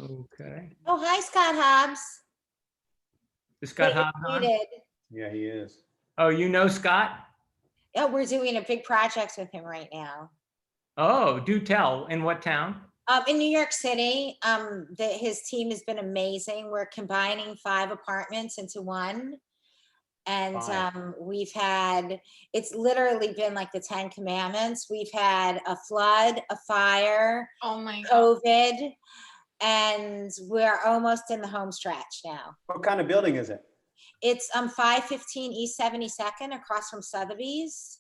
Okay. Oh, hi, Scott Hobbs. Is Scott Hobbs on? Muted. Yeah, he is. Oh, you know Scott? Oh, we're doing a big project with him right now. Oh, do tell. In what town? In New York City. His team has been amazing. We're combining 5 apartments into one. And we've had, it's literally been like the 10 commandments. We've had a flood, a fire, oh my God, COVID, and we're almost in the home stretch now. What kind of building is it? It's 515 East 72nd across from Sotheby's.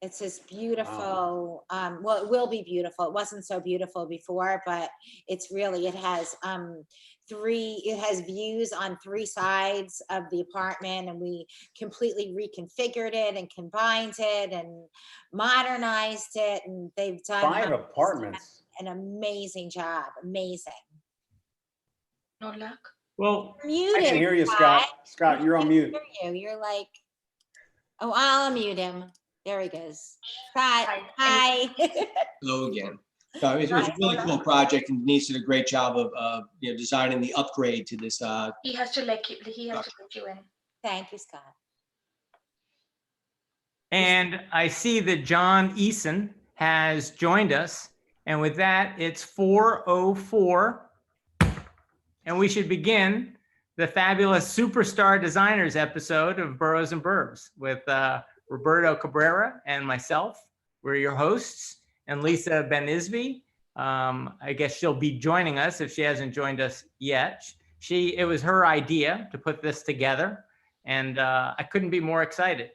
It's this beautiful, well, it will be beautiful. It wasn't so beautiful before, but it's really, it has views on 3 sides of the apartment, and we completely reconfigured it and combined it and modernized it. And they've done 5 apartments. an amazing job. Amazing. no luck. Well, Muted. I can hear you, Scott. Scott, you're on mute. You're like, oh, I'll mute him. There he goes. Scott, hi. Hello again. So it was a really cool project, and Denise did a great job of designing the upgrade to this. He has to let you. He has to let you in. Thank you, Scott. and I see that John Eason has joined us. And with that, it's 4:04. And we should begin the fabulous Superstar Designers episode of Boroughs and Burbs with Roberto Cabrera and myself. We're your hosts, and Lisa Ben-Isby. I guess she'll be joining us if she hasn't joined us yet. It was her idea to put this together, and I couldn't be more excited.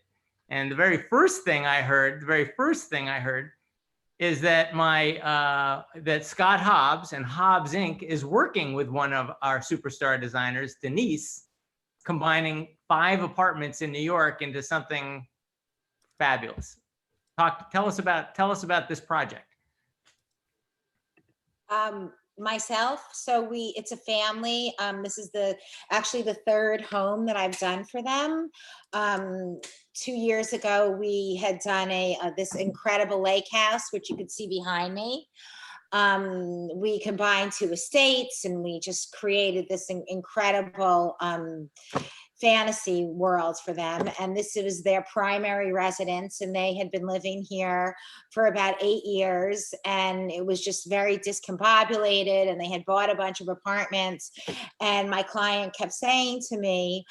And the very first thing I heard is that that Scott Hobbs and Hobbs Inc. is working with one of our superstar designers, Denise, combining 5 apartments in New York into something fabulous. Tell us about this project. Myself, so it's a family. This is actually the 3rd home that I've done for them. 2 years ago, we had done this incredible lake house, which you could see behind me. We combined 2 estates, and we just created this incredible fantasy world for them. And this was their primary residence, and they had been living here for about 8 years, and it was just very discombobulated, and they had bought a bunch of apartments. And my client kept saying to me,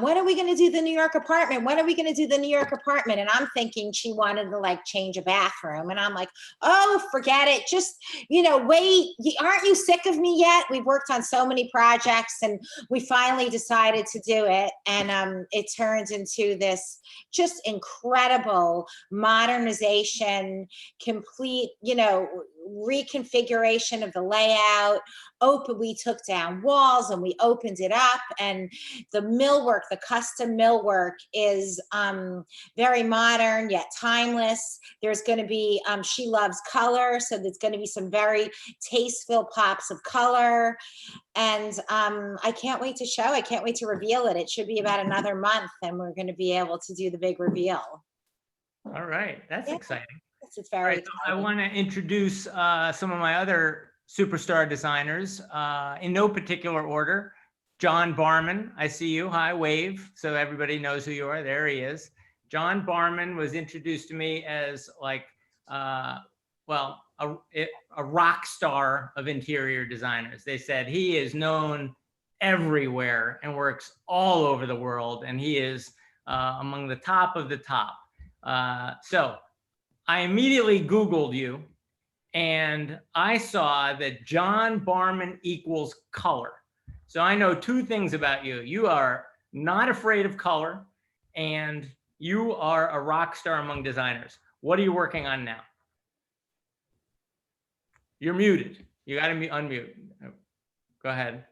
when are we going to do the New York apartment? When are we going to do the New York apartment? And I'm thinking she wanted to like change a bathroom. And I'm like, oh, forget it. Just, wait. Aren't you sick of me yet? We've worked on so many projects, and we finally decided to do it. And it turns into this just incredible modernization, complete, reconfiguration of the layout. We took down walls and we opened it up, and the millwork, the custom millwork, is very modern yet timeless. There's going to be, she loves color, so there's going to be some very tasteful pops of color. And I can't wait to show. I can't wait to reveal it. It should be about another month, and we're going to be able to do the big reveal. All right, that's exciting. It's very exciting. I want to introduce some of my other superstar designers in no particular order. John Barman, I see you. Hi, wave, so everybody knows who you are. There he is. John Barman was introduced to me as like, a rock star of interior designers. They said he is known everywhere and works all over the world, and he is among the top of the top. So I immediately Googled you, and I saw that John Barman equals color. So I know 2 things about you. You are not afraid of color, and you are a rock star among designers. What are you working on now? You're muted. You got to unmute. Go ahead.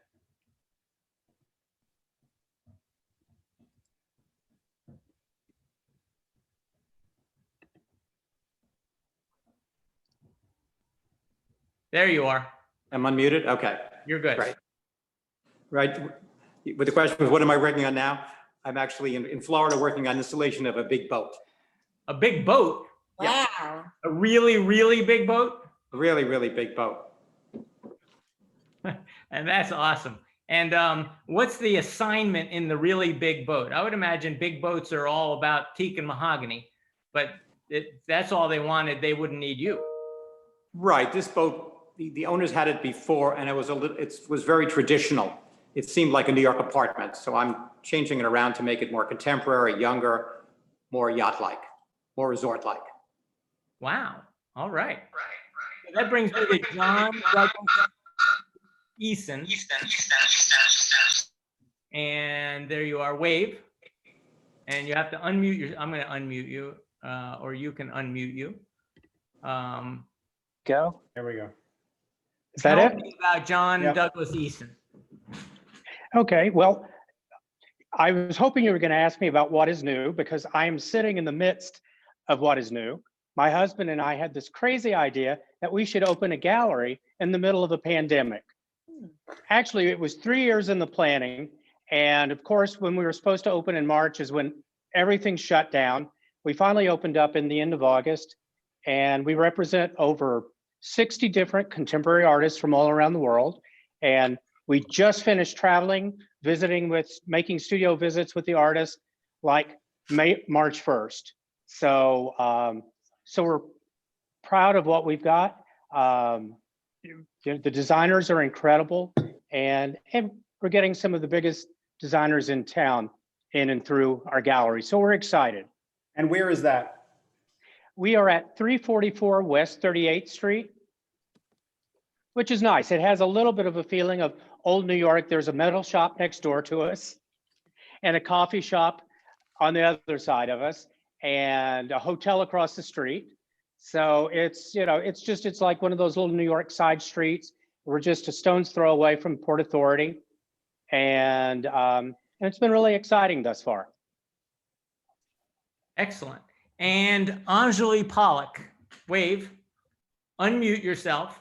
There you are. I'm unmuted? Okay. You're good. Right. But the question was, what am I working on now? I'm actually in Florida working on installation of a big boat. A big boat? wow. A really, really big boat? A really, really big boat. And that's awesome. And what's the assignment in the really big boat? I would imagine big boats are all about teak and mahogany, but if that's all they wanted, they wouldn't need you. Right, this boat, the owners had it before, and it was very traditional. It seemed like a New York apartment, so I'm changing it around to make it more contemporary, younger, more yacht-like, more resort-like. Wow. All right. So that brings me to John Douglas Eason. And there you are, wave. And you have to unmute your, I'm going to unmute you, or you can unmute you. Go. There we go. Is Tell that it? me about John Yep. Douglas Eason. Okay, well, I was hoping you were going to ask me about what is new because I am sitting in the midst of what is new. My husband and I had this crazy idea that we should open a gallery in the middle of a pandemic. Actually, it was 3 years in the planning. And of course, when we were supposed to open in March is when everything shut down. We finally opened up in the end of August, and we represent over 60 different contemporary artists from all around the world. And we just finished traveling, making studio visits with the artists like March 1st. So, so we're proud of what we've got. The designers are incredible, and we're getting some of the biggest designers in town in and through our gallery. So we're excited. And where is that? We are at 344 West 38th Street, which is nice. It has a little bit of a feeling of old New York. There's a metal shop next door to us and a coffee shop on the other side of us and a hotel across the street. So it's, you know, it's like one of those little New York side streets. We're just a stone's throw away from Port Authority. And it's been really exciting thus far. Excellent. And Anjali Pollock, wave, unmute yourself.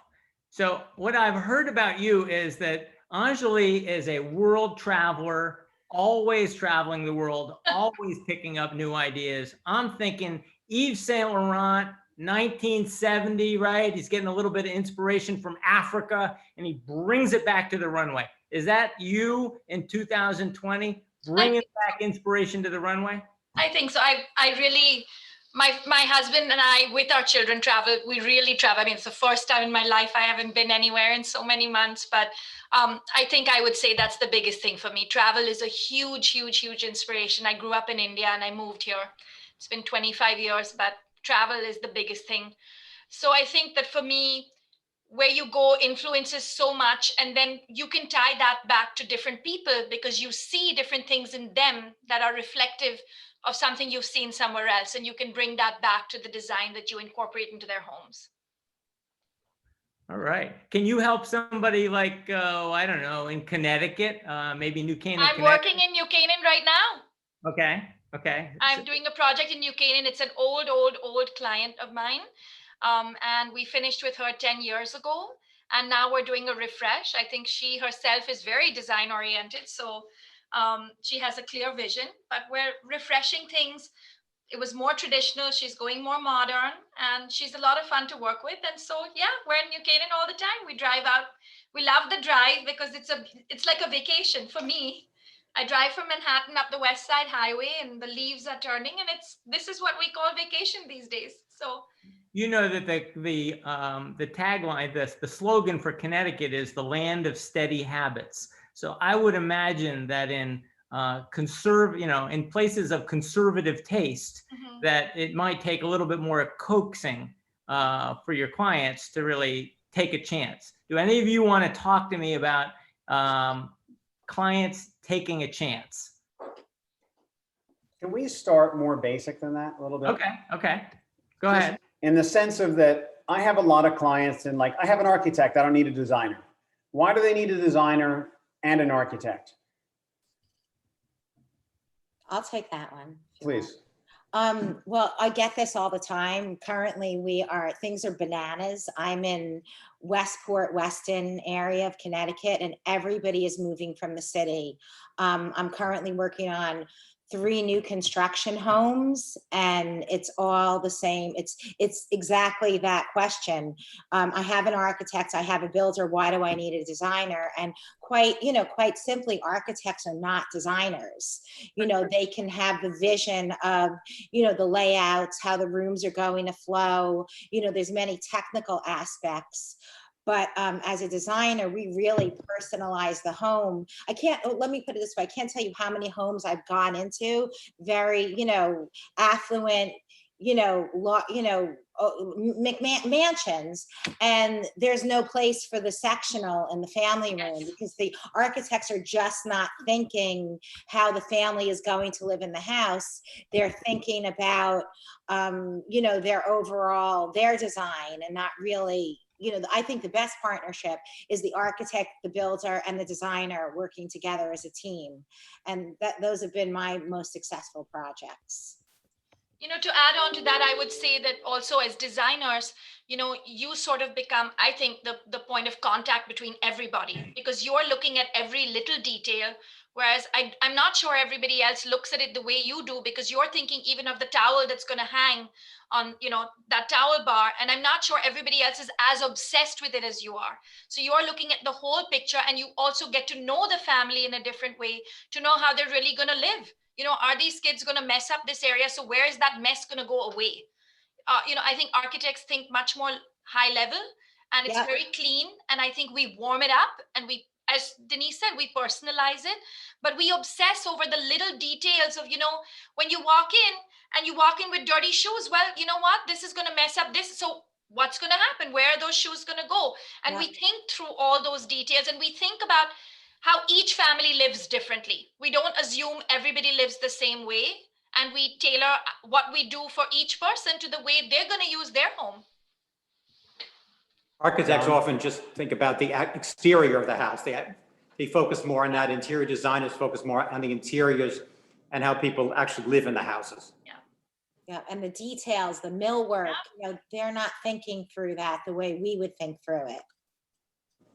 So what I've heard about you is that Anjali is a world traveler, always traveling the world, always picking up new ideas. I'm thinking Yves Saint Laurent, 1970, right? He's getting a little bit of inspiration from Africa and he brings it back to the runway. Is that you in 2020, bringing back inspiration to the runway? I think so. I really, my husband and I, with our children, travel. We really travel. I mean, it's the first time in my life I haven't been anywhere in so many months. But I think I would say that's the biggest thing for me. Travel is a huge, huge, huge inspiration. I grew up in India and I moved here. It's been 25 years, but travel is the biggest thing. So I think that for me, where you go influences so much, and then you can tie that back to different people because you see different things in them that are reflective of something you've seen somewhere else, and you can bring that back to the design that you incorporate into their homes. All right. Can you help somebody like, I don't know, in Connecticut, maybe New Canaan? I'm working in New Canaan right now. Okay. Okay. I'm doing a project in New Canaan. It's an old client of mine. And we finished with her 10 years ago. And now we're doing a refresh. I think she herself is very design oriented. So she has a clear vision, but we're refreshing things. It was more traditional. She's going more modern, and she's a lot of fun to work with. And so, yeah, we're in New Canaan all the time. We drive out. We love the drive because it's like a vacation for me. I drive from Manhattan up the West Side Highway, and the leaves are turning, and this is what we call vacation these days. So, you know that the tagline, the slogan for Connecticut is the land of steady habits. So I would imagine that in in places of conservative taste, that it might take a little bit more coaxing for your clients to really take a chance. Do any of you want to talk to me about clients taking a chance? Can we start more basic than that a little bit? Okay. Go ahead. In the sense of that, I have a lot of clients and like, I have an architect, I don't need a designer. Why do they need a designer and an architect? I'll take that one. Please. Well, I get this all the time. Currently, things are bananas. I'm in Westport, Weston area of Connecticut, and everybody is moving from the city. I'm currently working on 3 new construction homes, and it's all the same. It's exactly that question. I have an architect, I have a builder, why do I need a designer? And quite simply, architects are not designers. They can have the vision of, the layouts, how the rooms are going to flow. There's many technical aspects. But as a designer, we really personalize the home. Let me put it this way. I can't tell you how many homes I've gone into, very, affluent, mansions, and there's no place for the sectional in the family room because the architects are just not thinking how the family is going to live in the house. They're thinking about, their design, and not really, I think the best partnership is the architect, the builder, and the designer working together as a team. And those have been my most successful projects. To add on to that, I would say that also as designers, you sort of become, I think, the point of contact between everybody, because you're looking at every little detail. Whereas I'm not sure everybody else looks at it the way you do, because you're thinking even of the towel that's going to hang on, that towel bar. And I'm not sure everybody else is as obsessed with it as you are. So you're looking at the whole picture, and you also get to know the family in a different way, to know how they're really going to live. Are these kids going to mess up this area? So where is that mess going to go away? I think architects think much more high level, and it's very clean. And I think we warm it up, and we, as Denise said, we personalize it, but we obsess over the little details of, when you walk in and you walk in with dirty shoes, well, you know what, this is going to mess up this. So what's going to happen? Where are those shoes going to go? And we think through all those details, and we think about how each family lives differently. We don't assume everybody lives the same way, and we tailor what we do for each person to the way they're going to use their home. Architects often just think about the exterior of the house. They focus more on that. Interior designers focus more on the interiors and how people actually live in the houses. Yeah, and the details, the millwork, they're not thinking through that the way we would think through it.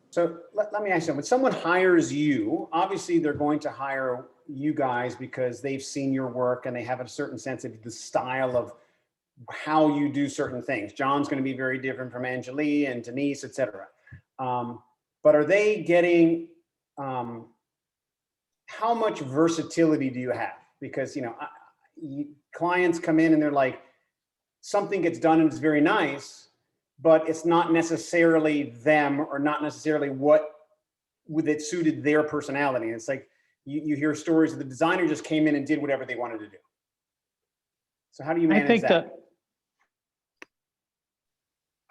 So let me ask you, when someone hires you, obviously they're going to hire you guys because they've seen your work and they have a certain sense of the style of how you do certain things. John's going to be very different from Angelique and Denise, et cetera. But are they getting, how much versatility do you have? Because, clients come in and they're like, something gets done and it's very nice, but it's not necessarily them, or not necessarily what that suited their personality. It's like, you hear stories of the designer just came in and did whatever they wanted to do. So how do you manage that?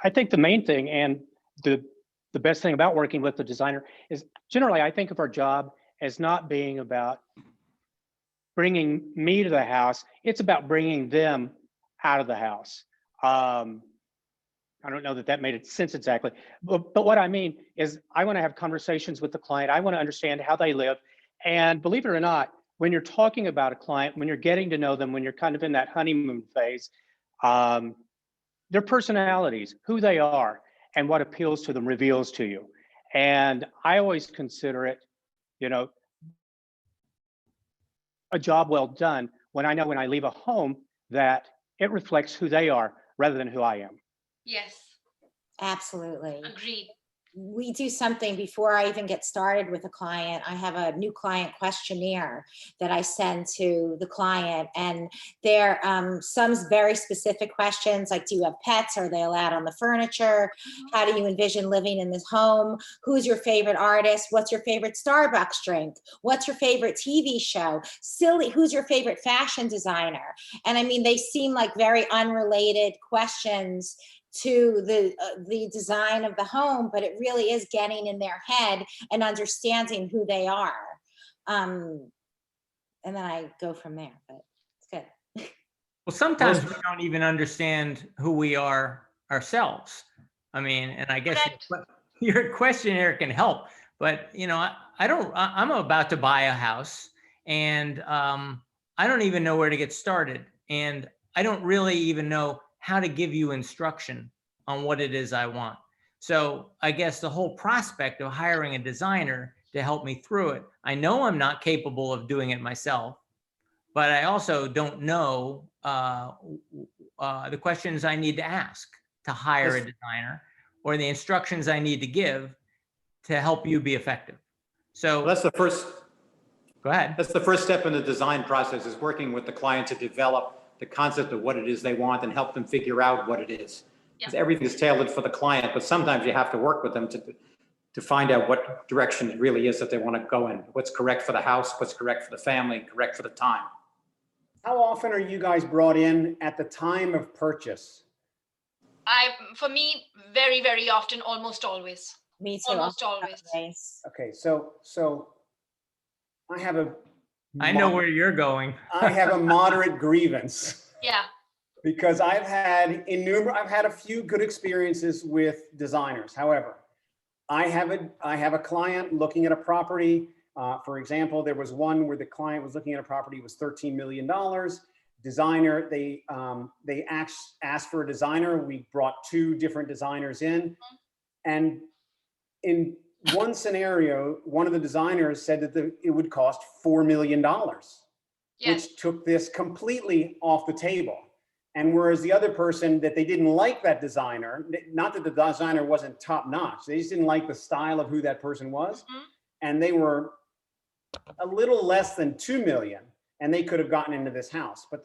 I think the main thing, and the best thing about working with the designer, is generally I think of our job as not being about bringing me to the house. It's about bringing them out of the house. I don't know that made sense exactly, but what I mean is I want to have conversations with the client. I want to understand how they live. And believe it or not, when you're talking about a client, when you're getting to know them, when you're kind of in that honeymoon phase, their personalities, who they are, and what appeals to them reveals to you. And I always consider it, a job well done when I know when I leave a home that it reflects who they are rather than who I am. Yes. Absolutely. Agreed. We do something before I even get started with a client. I have a new client questionnaire that I send to the client, and there some very specific questions like, do you have pets? Are they allowed on the furniture? How do you envision living in this home? Who's your favorite artist? What's your favorite Starbucks drink? What's your favorite TV show? Silly, who's your favorite fashion designer? And I mean, they seem like very unrelated questions to the design of the home, but it really is getting in their head and understanding who they are. And then I go from there, but it's good. Well, sometimes we don't even understand who we are ourselves. I mean, and I guess your questionnaire can help, but I'm about to buy a house, and I don't even know where to get started. And I don't really even know how to give you instruction on what it is I want. So I guess the whole prospect of hiring a designer to help me through it, I know I'm not capable of doing it myself. but I also don't know the questions I need to ask to hire a designer, or the instructions I need to give to help you be effective. So Well, that's the first. Go ahead. That's the first step in the design process, is working with the client to develop the concept of what it is they want and help them figure out what it is. Because everything is tailored for the client, but sometimes you have to work with them to find out what direction it really is that they want to go in. What's correct for the house, what's correct for the family, correct for the time. How often are you guys brought in at the time of purchase? For me, very, very often, almost always. Me too. Almost always. Okay, so I have a. I know where you're going. I have a moderate grievance. Yeah. Because I've had a few good experiences with designers. However, I have a client looking at a property. For example, there was one where the client was looking at a property, it was $13 million. Designer, they asked for a designer. We brought 2 different designers in. And in one scenario, one of the designers said that it would cost $4 million, which took this completely off the table. And whereas the other person, that they didn't like that designer, not that the designer wasn't top notch, they just didn't like the style of who that person was. And they were a little less than 2 million, and they could have gotten into this house. But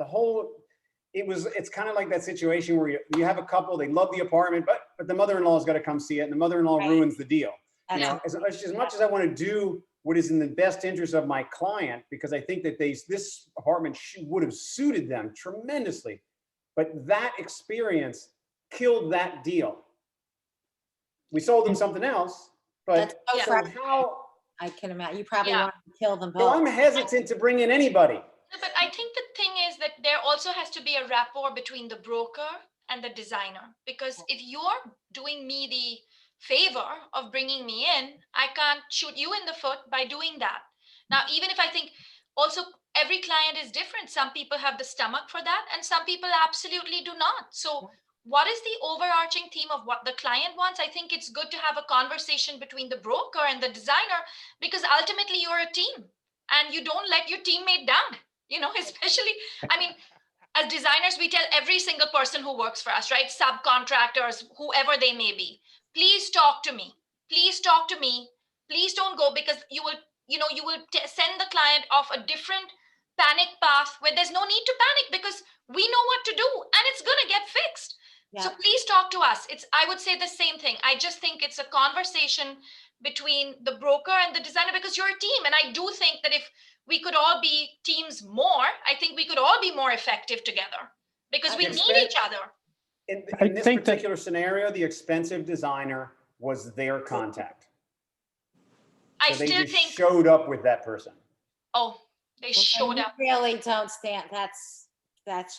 it's kind of like that situation where you have a couple, they love the apartment, but the mother-in-law's got to come see it, and the mother-in-law ruins the deal. You know, as much as I want to do what is in the best interest of my client, because I think that this apartment would have suited them tremendously. But that experience killed that deal. We sold them something else, but so how? I can imagine. You probably want to kill them both. So I'm hesitant to bring in anybody. No, but I think the thing is that there also has to be a rapport between the broker and the designer. Because if you're doing me the favor of bringing me in, I can't shoot you in the foot by doing that. Now, even if I think also, every client is different. Some people have the stomach for that, and some people absolutely do not. So what is the overarching theme of what the client wants? I think it's good to have a conversation between the broker and the designer, because ultimately you're a team and you don't let your teammate down, especially, I mean, as designers, we tell every single person who works for us, right? Subcontractors, whoever they may be, please talk to me. Please talk to me. Please don't go, because you will send the client off a different panic path where there's no need to panic, because we know what to do and it's going to get fixed. So please talk to us. I would say the same thing. I just think it's a conversation between the broker and the designer, because you're a team. And I do think that if we could all be teams more, I think we could all be more effective together, because we need each other. In this particular scenario, the expensive designer was their contact. I so still they think showed up with that person. Oh, they showed up. Really don't stand. That's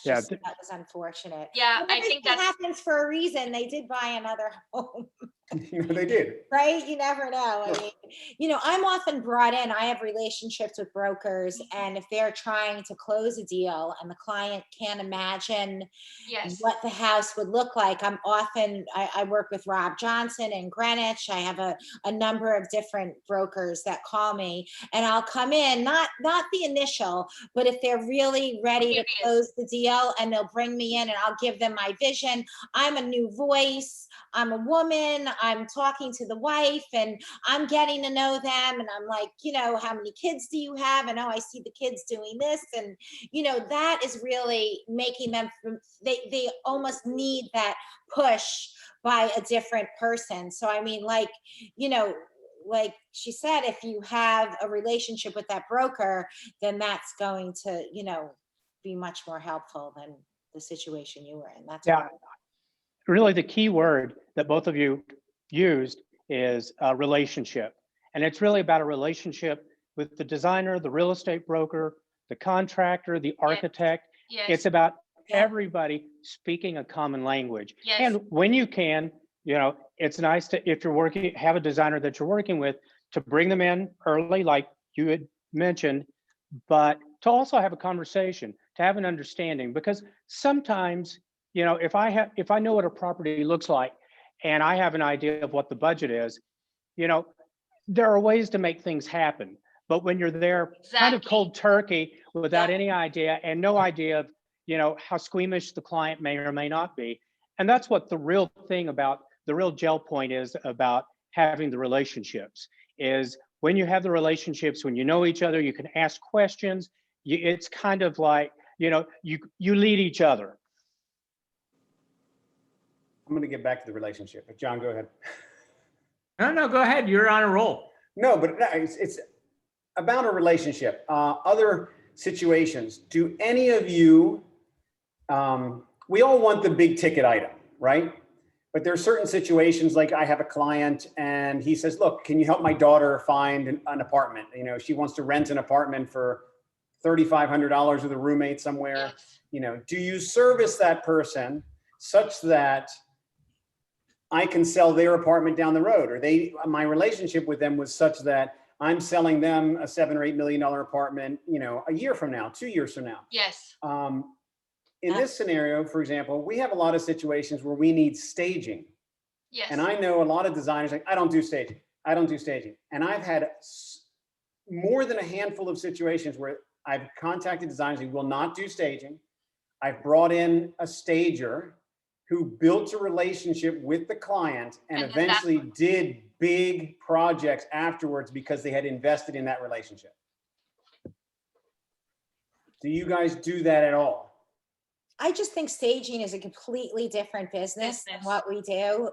just that was unfortunate. Yeah, I think that happens for a reason. They did buy another home. They did. Right? You never know. I mean, I'm often brought in. I have relationships with brokers, and if they're trying to close a deal and the client can't imagine what the house would look like, I work with Rob Johnson in Greenwich. I have a number of different brokers that call me, and I'll come in, not the initial, but if they're really ready to close the deal, and they'll bring me in and I'll give them my vision. I'm a new voice. I'm a woman. I'm talking to the wife, and I'm getting to know them. And I'm like, how many kids do you have? And I see the kids doing this. And, that is really making them, they almost need that push by a different person. So, I mean, like she said, if you have a relationship with that broker, then that's going to, be much more helpful than the situation you were in. That's really the key word that both of you used is a relationship. And it's really about a relationship with the designer, the real estate broker, the contractor, the architect. Yes. It's about everybody speaking a common language. Yes. And when you can, it's nice to, if you're have a designer that you're working with, to bring them in early, like you had mentioned, but to also have a conversation, to have an understanding, because sometimes, if I know what a property looks like and I have an idea of what the budget is, there are ways to make things happen. But when you're there kind of Exactly. cold turkey without Yeah. any idea and no idea of, how squeamish the client may or may not be. And that's what the real thing about the real gel point is about having the relationships is when you have the relationships, when you know each other, you can ask questions. It's kind of like, you lead each other. I'm going to get back to the relationship, but John, go ahead. No, go ahead. You're on a roll. No, but it's about a relationship. Other situations. Do any of you, we all want the big ticket item, right? But there are certain situations, like I have a client and he says, look, can you help my daughter find an apartment? She wants to rent an apartment for $3,500 with a roommate somewhere. Yes. Do you service that person such that I can sell their apartment down the road? Or my relationship with them was such that I'm selling them a $7 or $8 million apartment, a year from now, 2 years from now. Yes. In this scenario, for example, we have a lot of situations where we need staging. Yes. And I know a lot of designers like, I don't do staging. I don't do staging. And I've had more than a handful of situations where I've contacted designers who will not do staging. I've brought in a stager who built a relationship with the client and eventually did big projects afterwards because they had invested in that relationship. Do you guys do that at all? I just think staging is a completely different business than what we do.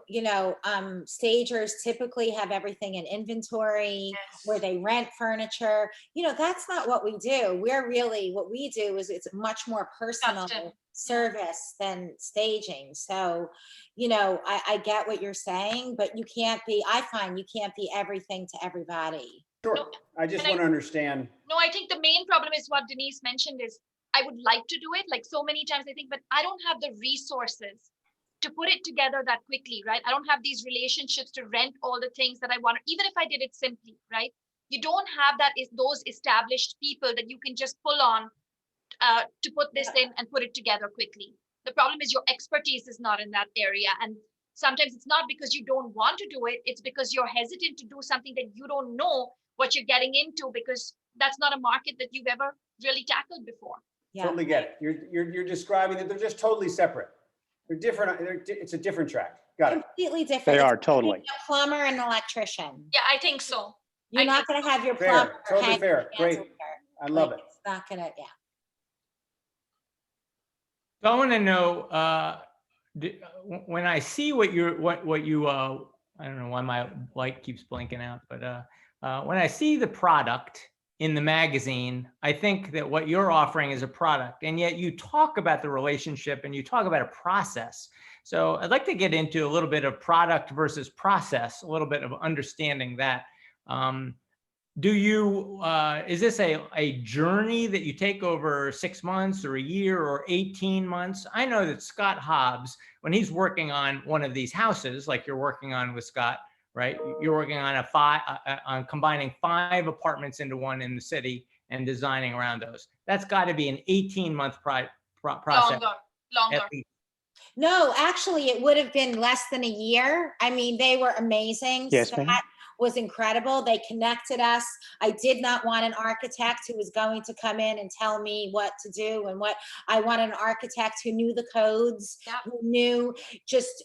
Stagers typically have everything in inventory, Yes. where they rent furniture. That's not what we do. What we do is it's much more personal Custom. service than staging. So, I get what you're saying, but I find you can't be everything to everybody. Sure. No, I just and want to understand. No, I think the main problem is what Denise mentioned is I would like to do it like so many times, I think, but I don't have the resources to put it together that quickly, right? I don't have these relationships to rent all the things that I want, even if I did it simply, right? You don't have those established people that you can just pull on to put this in and put it together quickly. The problem is your expertise is not in that area. And sometimes it's not because you don't want to do it, it's because you're hesitant to do something that you don't know what you're getting into, because that's not a market that you've ever really tackled before. Yeah. Totally get it. You're describing that they're just totally separate. They're different. It's a different track. Got it. Completely different. They It's are like totally. a plumber and an electrician. Yeah, I think so. You're I not going to have your Fair. plumber. Totally hang fair. hands Great. with her. I love Like, it. It's not going to, yeah. So I want to know, when I see what you, I don't know why my light keeps blinking out, but when I see the product in the magazine, I think that what you're offering is a product, and yet you talk about the relationship and you talk about a process. So I'd like to get into a little bit of product versus process, a little bit of understanding that. Is this a journey that you take over 6 months or a year or 18 months? I know that Scott Hobbs, when he's working on one of these houses, like you're working on with Scott, right? You're working on on combining 5 apartments into one in the city and designing around those. That's got to be an 18-month process. Longer. At least. No, actually, it would have been less than a year. I mean, they were amazing. Yes, Scott ma'am. was incredible. They connected us. I did not want an architect who was going to come in and tell me what to do and what I wanted, an architect who knew the codes, Yep.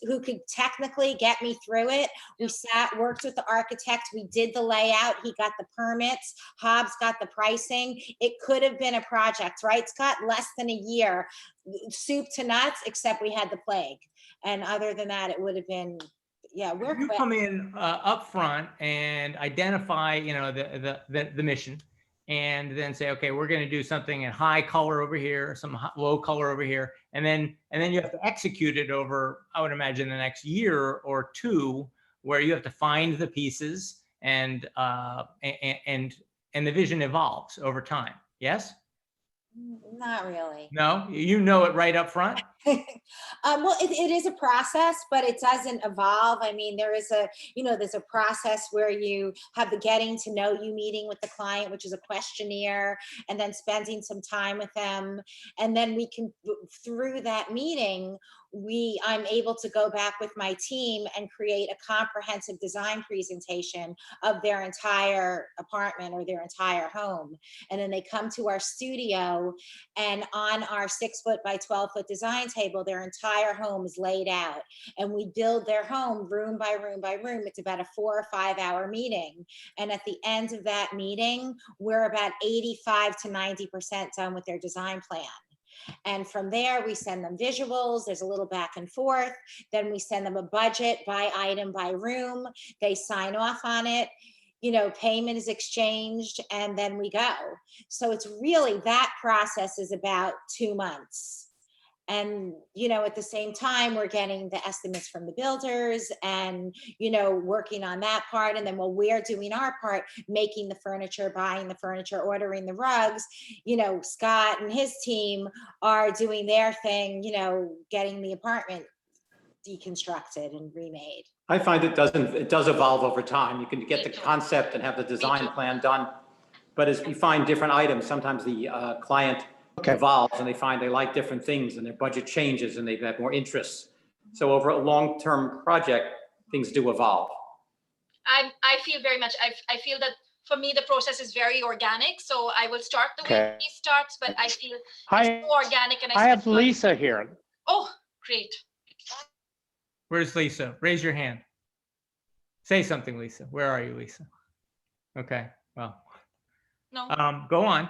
who could technically get me through it. We worked with the architect. We did the layout. He got the permits. Hobbs got the pricing. It could have been a project, right, Scott? Less than a year, soup to nuts, except we had the plague. And other than that, it would have been, we're You quick. come in up front and identify, the mission, and then say, okay, we're going to do something in high color over here, some low color over here, and then you have to execute it over, I would imagine, the next year or two, where you have to find the pieces and the vision evolves over time. Yes? Not really. No, you know it right up front. Well, it is a process, but it doesn't evolve. I mean, there's a process where you have the getting to know you meeting with the client, which is a questionnaire, and then spending some time with them. And then we can, through that meeting, I'm able to go back with my team and create a comprehensive design presentation of their entire apartment or their entire home. And then they come to our studio, and on our 6-foot by 12-foot design table, their entire home is laid out. And we build their home room by room by room. It's about a 4 or 5 hour meeting. And at the end of that meeting, we're about 85 to 90% done with their design plan. And from there, we send them visuals. There's a little back and forth. Then we send them a budget by item, by room. They sign off on it. Payment is exchanged, and then we go. So it's really, that process is about 2 months. And, at the same time, we're getting the estimates from the builders and, working on that part. And then while we're doing our part, making the furniture, buying the furniture, ordering the rugs, Scott and his team are doing their thing, getting the apartment deconstructed and remade. I find it does evolve over time. You can get the concept and have the design plan done. But as you find different items, sometimes the client evolves and they find they like different things and their budget changes and they've had more interests. So over a long-term project, things do evolve. I feel very much, I feel that for me, the process is very organic. So I will start the way he starts, but I feel it's so organic. And I have Lisa here. Oh, great. Where's Lisa? Raise your hand. Say something, Lisa. Where are you, Lisa? Okay, well. No. Go on.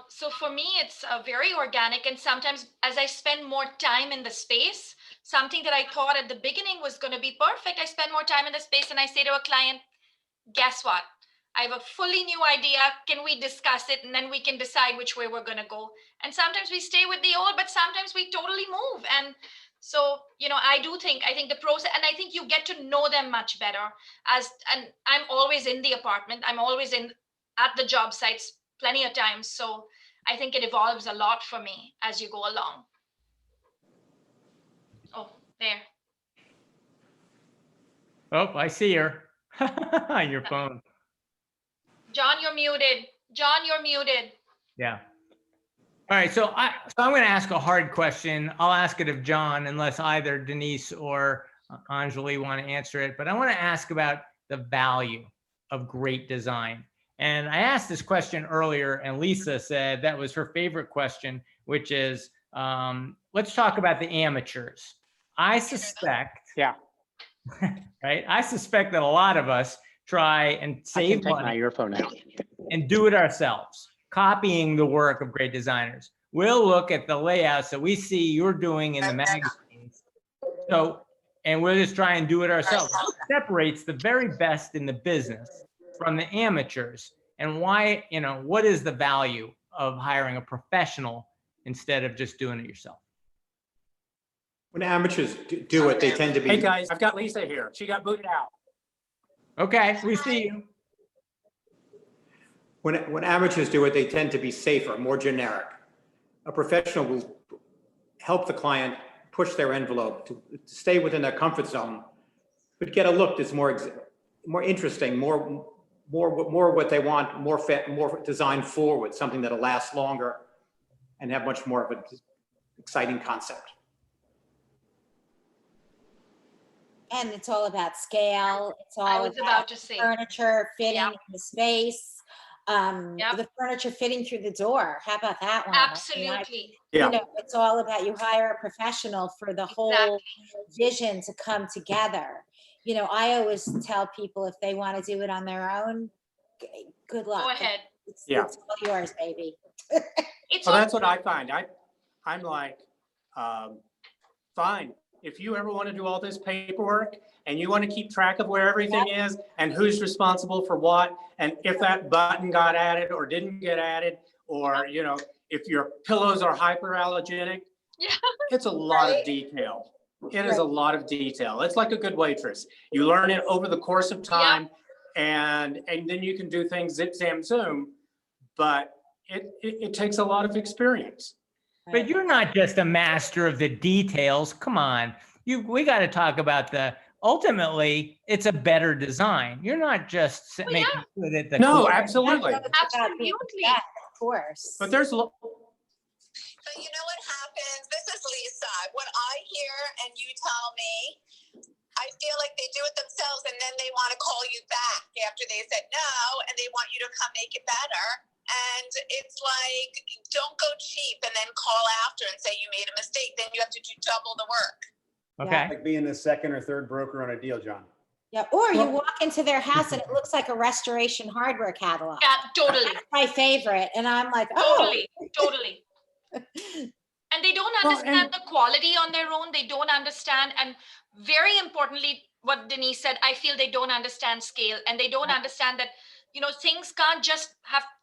So for me, it's very organic. And sometimes as I spend more time in the space, something that I thought at the beginning was going to be perfect, I spend more time in the space and I say to a client, guess what? I have a fully new idea. Can we discuss it? And then we can decide which way we're going to go. And sometimes we stay with the old, but sometimes we totally move. And so, I think the process, and I think you get to know them much better and I'm always in the apartment. I'm always at the job sites plenty of times. So I think it evolves a lot for me as you go along. Oh, there. Oh, I see her on your phone. John, you're muted. John, you're muted. Yeah. All right. So I'm going to ask a hard question. I'll ask it of John, unless either Denise or Anjali want to answer it. But I want to ask about the value of great design. And I asked this question earlier, and Lisa said that was her favorite question, which is, let's talk about the amateurs. I suspect, right? I suspect that a lot of us try and save money. My earphone out. And do it ourselves, copying the work of great designers. We'll look at the layouts that we see you're doing in the magazines. And we'll just try and do it ourselves. What separates the very best in the business from the amateurs, and why, what is the value of hiring a professional instead of just doing it yourself? When amateurs do it, they tend to be. Hey guys, I've got Lisa here. She got booted out. Okay, we see you. When amateurs do it, they tend to be safer, more generic. A professional will help the client push their envelope to stay within their comfort zone, but get a look that's more interesting, more what they want, more designed forward, something that'll last longer and have much more of an exciting concept. And it's all about scale. It's all I was about to say furniture fitting in the space. Yep. The furniture fitting through the door. How about that one? Absolutely. It's all about, you hire a professional for the whole vision to come together. I always tell people if they want to do it on their own, good luck. Go ahead. It's all yours, baby. Well, that's what I find. I'm like, fine. If you ever want to do all this paperwork and you want to keep track of where everything is and who's responsible for what, and if that button got added or didn't get added, or, if your pillows are hyperallergenic, it's a lot of detail. It is a lot of detail. It's like a good waitress. You learn it over the course of time, and then you can do things zip, zam, zoom, but it takes a lot of experience. But you're not just a master of the details. Come on. We got to talk about ultimately, it's a better design. You're not just Well, making yeah. sure that the No, color- absolutely. Absolutely. Yeah, of course. But there's, But you know what happens? This is Lisa. What I hear and you tell me, I feel like they do it themselves and then they want to call you back after they said no and they want you to come make it better. And it's like, don't go cheap and then call after and say you made a mistake. Then you have to do double the work. Okay. Like being the second or third broker on a deal, John. Yeah, or you walk into their house and it looks like a restoration hardware catalog. Yeah, totally, That's my favorite. And I'm like, oh. totally. And they don't understand the quality on their own. They don't understand. And very importantly, what Denise said, I feel they don't understand scale and they don't understand that, things can't just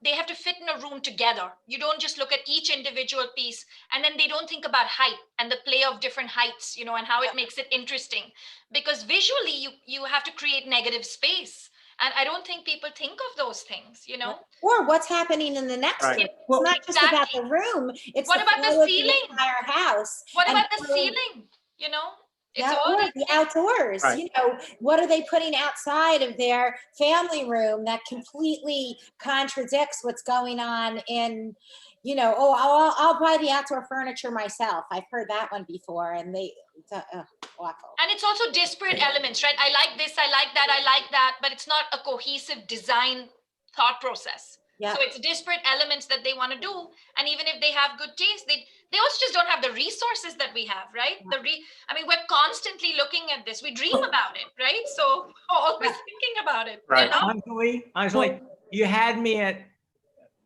they have to fit in a room together. You don't just look at each individual piece, and then they don't think about height and the play of different heights, and how it makes it interesting. Because visually you have to create negative space. And I don't think people think of those things, Or what's happening in the next Right. room. Well, It's not just about the room. It's What about the flow of ceiling? entire house. What And about the flow- ceiling? It's Yeah, all or these the outdoors. Right. What are they putting outside of their family room that completely contradicts what's going on in, I'll buy the outdoor furniture myself. I've heard that one before, and it's awful. And it's also disparate elements, right? I like this, I like that, but it's not a cohesive design thought process. Yeah. So it's disparate elements that they want to do. And even if they have good taste, they also just don't have the resources that we have, right? We're constantly looking at this. We dream about it, right? So we're always thinking about it. Right. Honestly, you had me at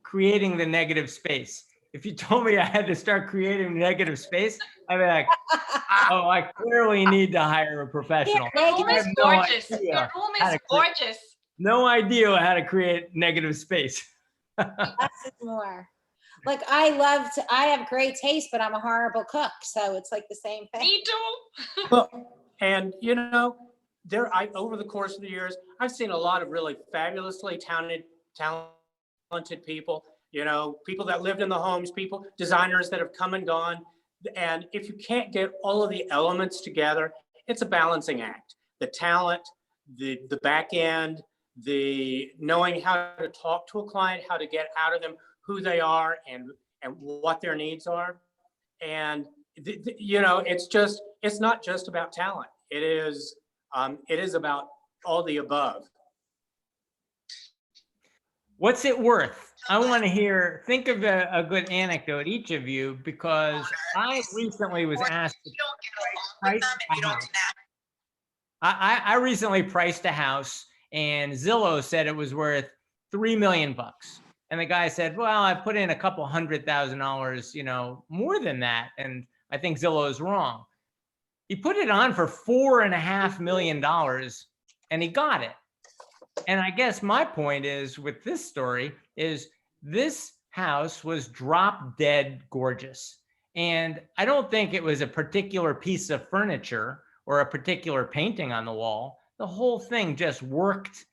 creating the negative space. If you told me I had to start creating negative space, I'd be like, oh, I clearly need to hire a professional. The room is gorgeous. The room is gorgeous. No idea how to create negative space. Less is more. Like I have great taste, but I'm a horrible cook. So it's like the same thing. Me too. well, and over the course of the years, I've seen a lot of really fabulously talented people, people that lived in the homes, designers that have come and gone. And if you can't get all of the elements together, it's a balancing act. The talent, the back end, the knowing how to talk to a client, how to get out of them who they are and what their needs are. And, it's not just about talent. It is about all the above. What's it worth? I want to think of a good anecdote, each of you, because I recently was asked to price a house. I recently priced a house and Zillow said it was worth $3 million. And the guy said, well, I put in a couple $100,000, more than that. And I think Zillow is wrong. He put it on for $4.5 million and he got it. And I guess my point is with this story is this house was drop dead gorgeous. And I don't think it was a particular piece of furniture or a particular painting on the wall. The whole thing just worked.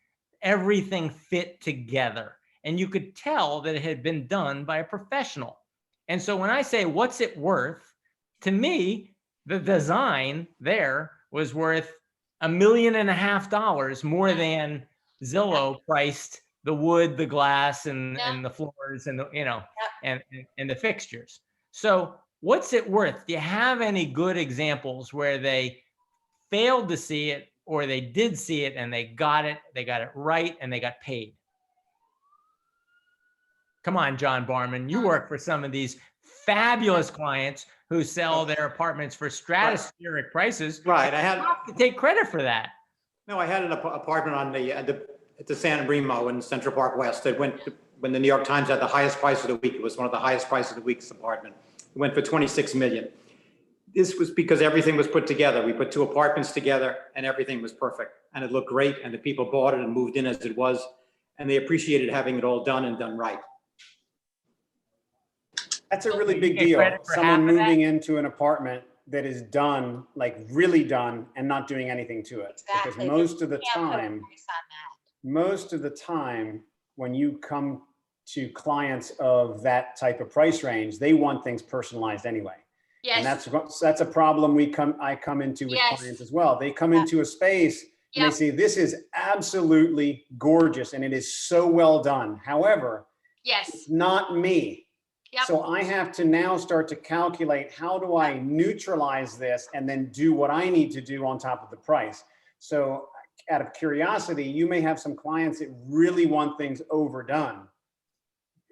Everything fit together. And you could tell that it had been done by a professional. And so when I say, what's it worth? To me, the design there was worth $1.5 million more than Zillow priced the wood, the glass, and the floors, and and the fixtures. So what's it worth? Do you have any good examples where they failed to see it, or they did see it and they got it right, and they got paid? Come on, John Barman, you work for some of these fabulous clients who sell their apartments for stratospheric prices. Right. You have to take credit for that. No, I had an apartment at the San Remo in Central Park West that went when the New York Times had the highest price of the week. It was one of the highest prices of the week's apartment. It went for $26 million. This was because everything was put together. We put two apartments together and everything was perfect and it looked great and the people bought it and moved in as it was and they appreciated having it all done and done right. That's a really big deal. Someone moving into an apartment that is done, like really done, and not doing anything to it. Exactly. Because most of the Can't put a time, price on that. when you come to clients of that type of price range. They want things personalized anyway. Yes. And that's a problem I come into with Yes. clients as well. They come into a space and Yep. they say, this is absolutely gorgeous and it is so well done. However, Yes. it's not me. Yep. So I have to now start to calculate, how do I neutralize this and then do what I need to do on top of the price? So out of curiosity, you may have some clients that really want things overdone.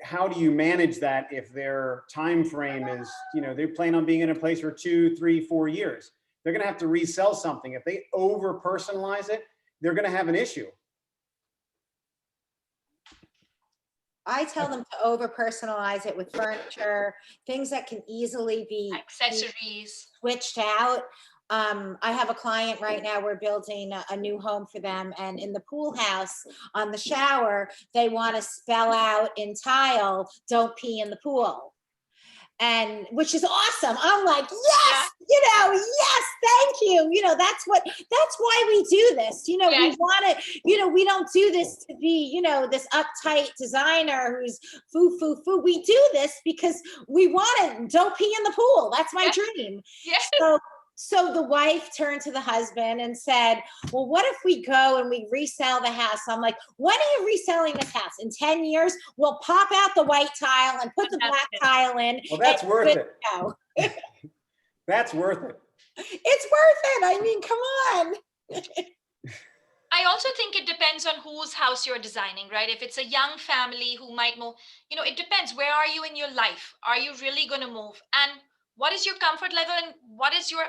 How do you manage that if their time frame is, they plan on being in a place for 2, 3, 4 years? They're going to have to resell something. If they over personalize it, they're going to have an issue. I tell them to over personalize it with furniture, things that can easily be Accessories. switched out. I have a client right now, we're building a new home for them, and in the pool house on the shower, they want to spell out in tile, don't pee in the pool. And which is awesome. I'm like, yes, yes, thank you. That's why we do this. We want to, we don't do this to be, this uptight designer who's foo. We do this because we want to don't pee in the pool. That's my dream. Yes. So the wife turned to the husband and said, well, what if we go and we resell the house? I'm like, when are you reselling this house? In 10 years, we'll pop out the white tile and put the black tile in. Well, that's worth it. That's worth it. It's worth it. I mean, come on. I also think it depends on whose house you're designing, right? If it's a young family who might move, it depends. Where are you in your life? Are you really going to move? And what is your comfort level and what is your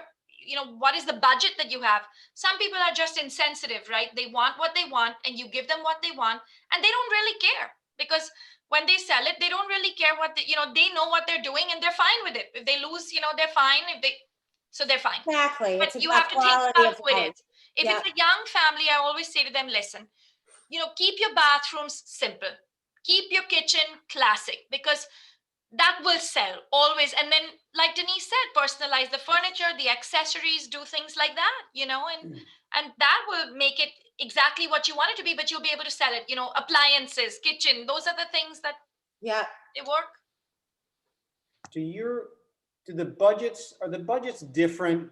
what is the budget that you have? Some people are just insensitive, right? They want what they want and you give them what they want and they don't really care, because when they sell it, they don't really care what they know what they're doing and they're fine with it. If they lose, they're fine. So they're fine. Exactly. But you have to take stuff with it. If Yep. it's a young family, I always say to them, listen, keep your bathrooms simple. Keep your kitchen classic, because that will sell always. And then, like Denise said, personalize the furniture, the accessories, do things like that, and that will make it exactly what you want it to be, but you'll be able to sell it, appliances, kitchen, those are the things that they work. Are the budgets different?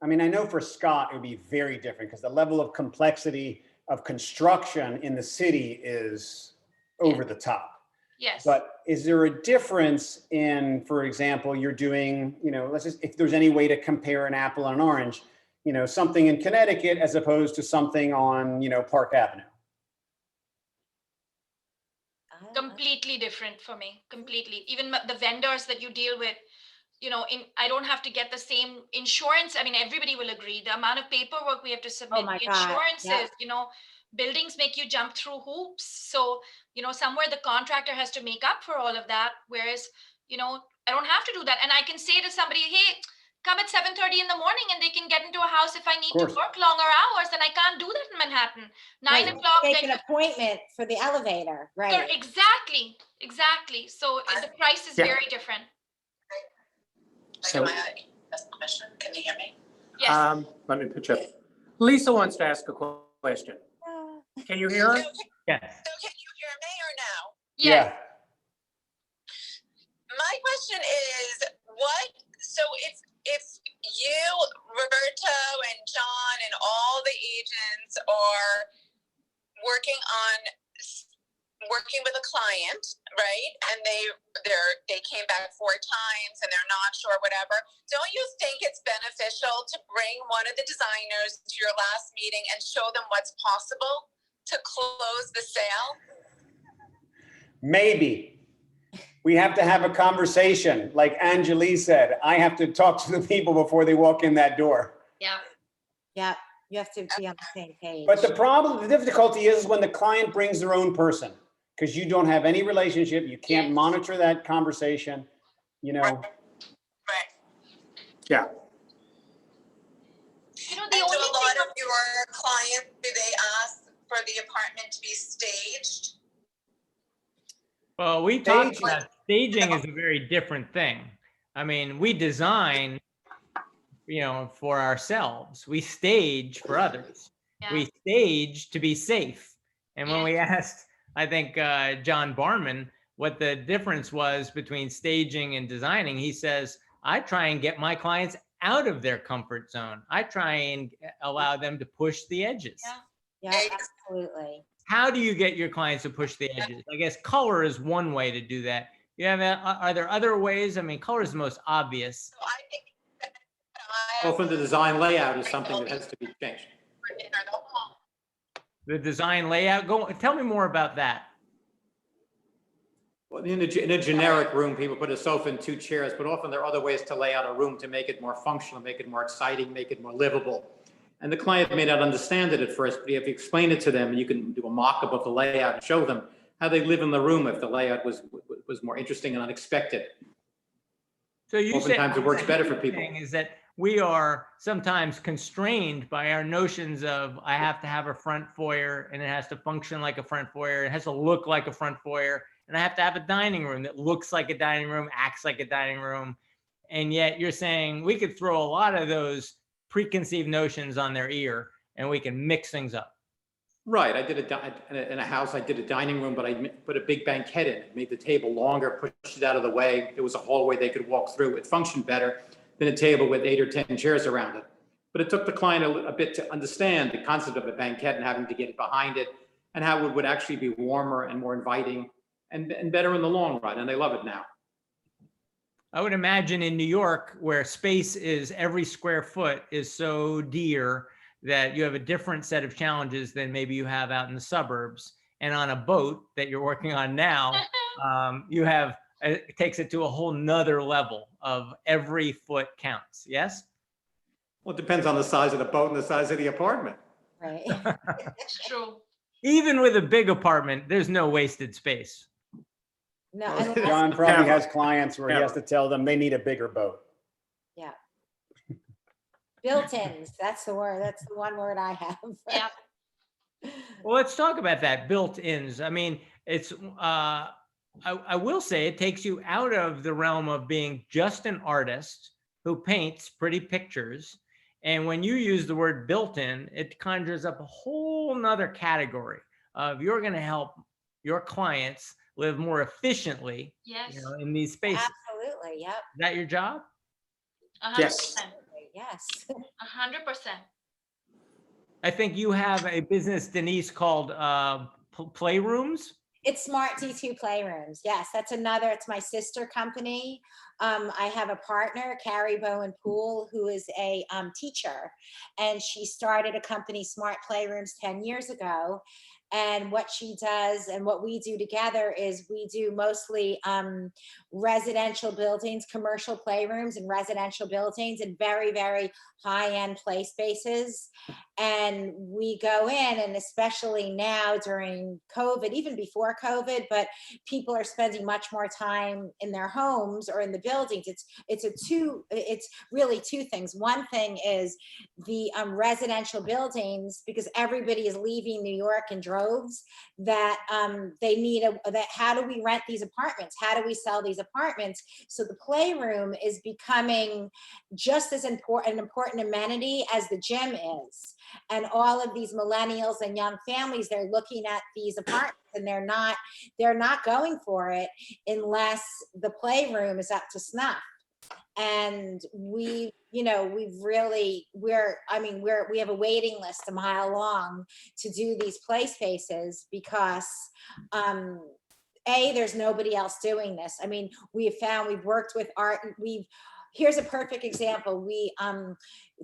I mean, I know for Scott, it would be very different because the level of complexity of construction in the city is over the top. Yes. But is there a difference in, for example, you're doing, if there's any way to compare an apple and an orange, something in Connecticut as opposed to something on, Park Avenue? Completely different for me. Completely. Even the vendors that you deal with, I don't have to get the same insurance. I mean, everybody will agree. The amount of paperwork we have to submit, insurances, buildings make you jump through hoops. So, somewhere the contractor has to make up for all of that. Whereas, I don't have to do that. And I can say to somebody, hey, come at 7:30 in the morning and they can get into a house if I need to work longer hours, and I can't do that in Manhattan. 9 o'clock. Make an appointment for the elevator, right? Exactly. So the price is very different. So, question. Can you hear me? Yes. let me pitch up. Lisa wants to ask a question. Can you hear her? Yes. So can you hear me or no? Yes. My question is, so if you, Roberto and John and all the agents are working with a client, right? And they came back 4 times and they're not sure, whatever. Don't you think it's beneficial to bring one of the designers to your last meeting and show them what's possible to close the sale? Maybe. We have to have a conversation. Like Angeli said, I have to talk to the people before they walk in that door. Yeah. Yeah. You have to be on the same page. But the difficulty is when the client brings their own person, because you don't have any relationship. You can't monitor that conversation, Right. Yeah. Do a lot of your clients, do they ask for the apartment to be staged? Well, we talked about staging is a very different thing. I mean, we design, for ourselves. We stage for others. Yeah. We stage to be safe. And when we asked I think John Barman, what the difference was between staging and designing, he says, I try and get my clients out of their comfort zone. I try and allow them to push the edges. Yeah, absolutely. How do you get your clients to push the edges? I guess color is one way to do that. Are there other ways? I mean, color is the most obvious. So I think that Often the design layout is something that has to be changed. The design layout, tell me more about that. Well, in a generic room, people put a sofa and 2 chairs, but often there are other ways to lay out a room to make it more functional, make it more exciting, make it more livable. And the client may not understand it at first, but if you explain it to them, you can do a mock-up of the layout and show them how they live in the room if the layout was more interesting and unexpected. So you Oftentimes it works better for people. Is that we are sometimes constrained by our notions of, I have to have a front foyer and it has to function like a front foyer. It has to look like a front foyer. And I have to have a dining room that looks like a dining room, acts like a dining room. And yet you're saying we could throw a lot of those preconceived notions on their ear and we can mix things up. Right. I did in a house, I did a dining room, but I put a big banquette in it, made the table longer, pushed it out of the way. There was a hallway they could walk through. It functioned better than a table with 8 or 10 chairs around it. But it took the client a bit to understand the concept of a banquette and having to get behind it and how it would actually be warmer and more inviting and better in the long run. And they love it now. I would imagine in New York, where space is every square foot is so dear that you have a different set of challenges than maybe you have out in the suburbs. And on a boat that you're working on now, you have, it takes it to a whole nother level of every foot counts. Yes? Well, it depends on the size of the boat and the size of the apartment. Right. It's true. Even with a big apartment, there's no wasted space. No, John probably Never. has clients where he has to tell them they need a bigger boat. yeah. Built-ins, that's the word. That's the one word I have. Yeah. Well, let's talk about that built-ins. I mean, it's, I will say it takes you out of the realm of being just an artist who paints pretty pictures. And when you use the word built-in, it conjures up a whole nother category of you're going to help your clients live more efficiently, Yes. in these spaces. Absolutely. Yep. Is that your job? 100%. Yes. Yes. 100%. I think you have a business, Denise, called Playrooms. It's Smart D2 Playrooms. Yes, that's another, it's my sister company. I have a partner, Carrie Bowen Poole, who is a teacher, and she started a company, Smart Playrooms, 10 years ago. And what she does and what we do together is we do mostly residential buildings, commercial playrooms and residential buildings and very, very high-end play spaces. And we go in, and especially now during COVID, even before COVID, but people are spending much more time in their homes or in the buildings. It's really two things. One thing is the residential buildings, because everybody is leaving New York in droves, that they need how do we rent these apartments? How do we sell these apartments? So the playroom is becoming just as important amenity as the gym is. And all of these millennials and young families, they're looking at these apartments and they're not going for it unless the playroom is up to snuff. And we have a waiting list a mile long to do these play spaces because there's nobody else doing this. I mean, we've worked with art, and here's a perfect example.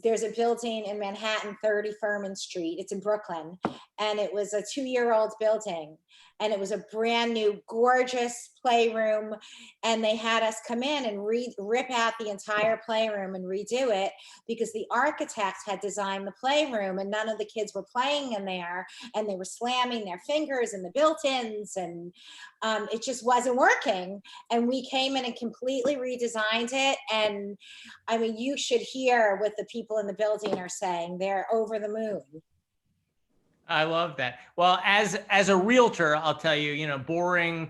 There's a building in Manhattan, 30 Furman Street. It's in Brooklyn. And it was a 2-year-old building. And it was a brand new, gorgeous playroom. And they had us come in and rip out the entire playroom and redo it because the architect had designed the playroom and none of the kids were playing in there. And they were slamming their fingers in the built-ins and it just wasn't working. And we came in and completely redesigned it. And I mean, you should hear what the people in the building are saying. They're over the moon. I love that. Well, as a realtor, I'll tell you, boring,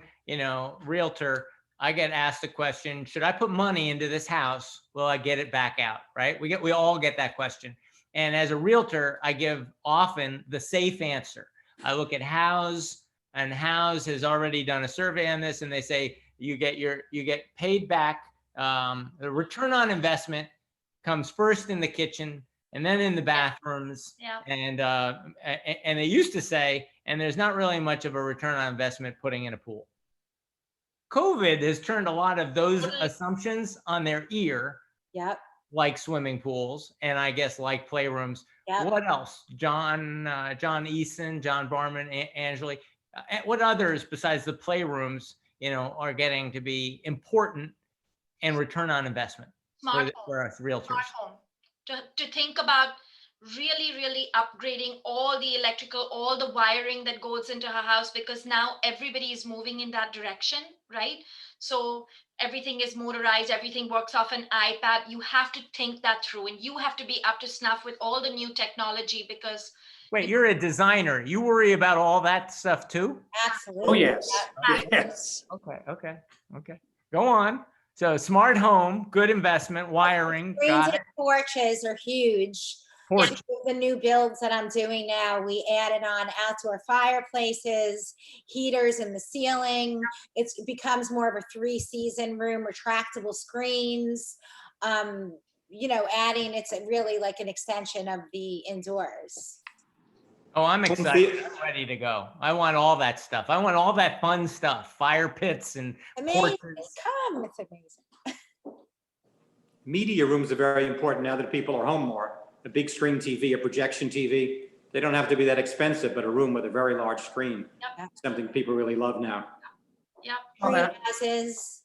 realtor, I get asked the question, should I put money into this house? Will I get it back out? Right? We all get that question. And as a realtor, I give often the safe answer. I look at how's and House has already done a survey on this, and they say you get paid back. The return on investment comes first in the kitchen and then in the bathrooms. Yeah. And they used to say, and there's not really much of a return on investment putting in a pool. COVID has turned a lot of those assumptions on their ear. Yep. Like swimming pools, and I guess like playrooms. Yep. What else? John Eason, John Barman, Angeli. What others besides the playrooms, are getting to be important and return on investment for us realtors? Smart home. To think about really upgrading all the electrical, all the wiring that goes into her house, because now everybody is moving in that direction, right? So everything is motorized, everything works off an iPad. You have to think that through, and you have to be up to snuff with all the new technology, because Wait, you're a designer. You worry about all that stuff too? Absolutely. Oh, yes. Yep. Yes. Okay. Go on. So smart home, good investment, wiring. Screens Got and it. porches are huge. Porch. And with the new builds that I'm doing now, we added on outdoor fireplaces, heaters in the ceiling. It becomes more of a 3-season room, retractable screens. Adding, it's really like an extension of the indoors. Oh, I'm excited. I'm ready to go. I want all that stuff. I want all that fun stuff. Fire pits and Amazing. porches. Come, it's amazing. Media rooms are very important now that people are home more. A big screen TV, a projection TV. They don't have to be that expensive, but a room with a very large screen. Yep. Something people really love now. Yep.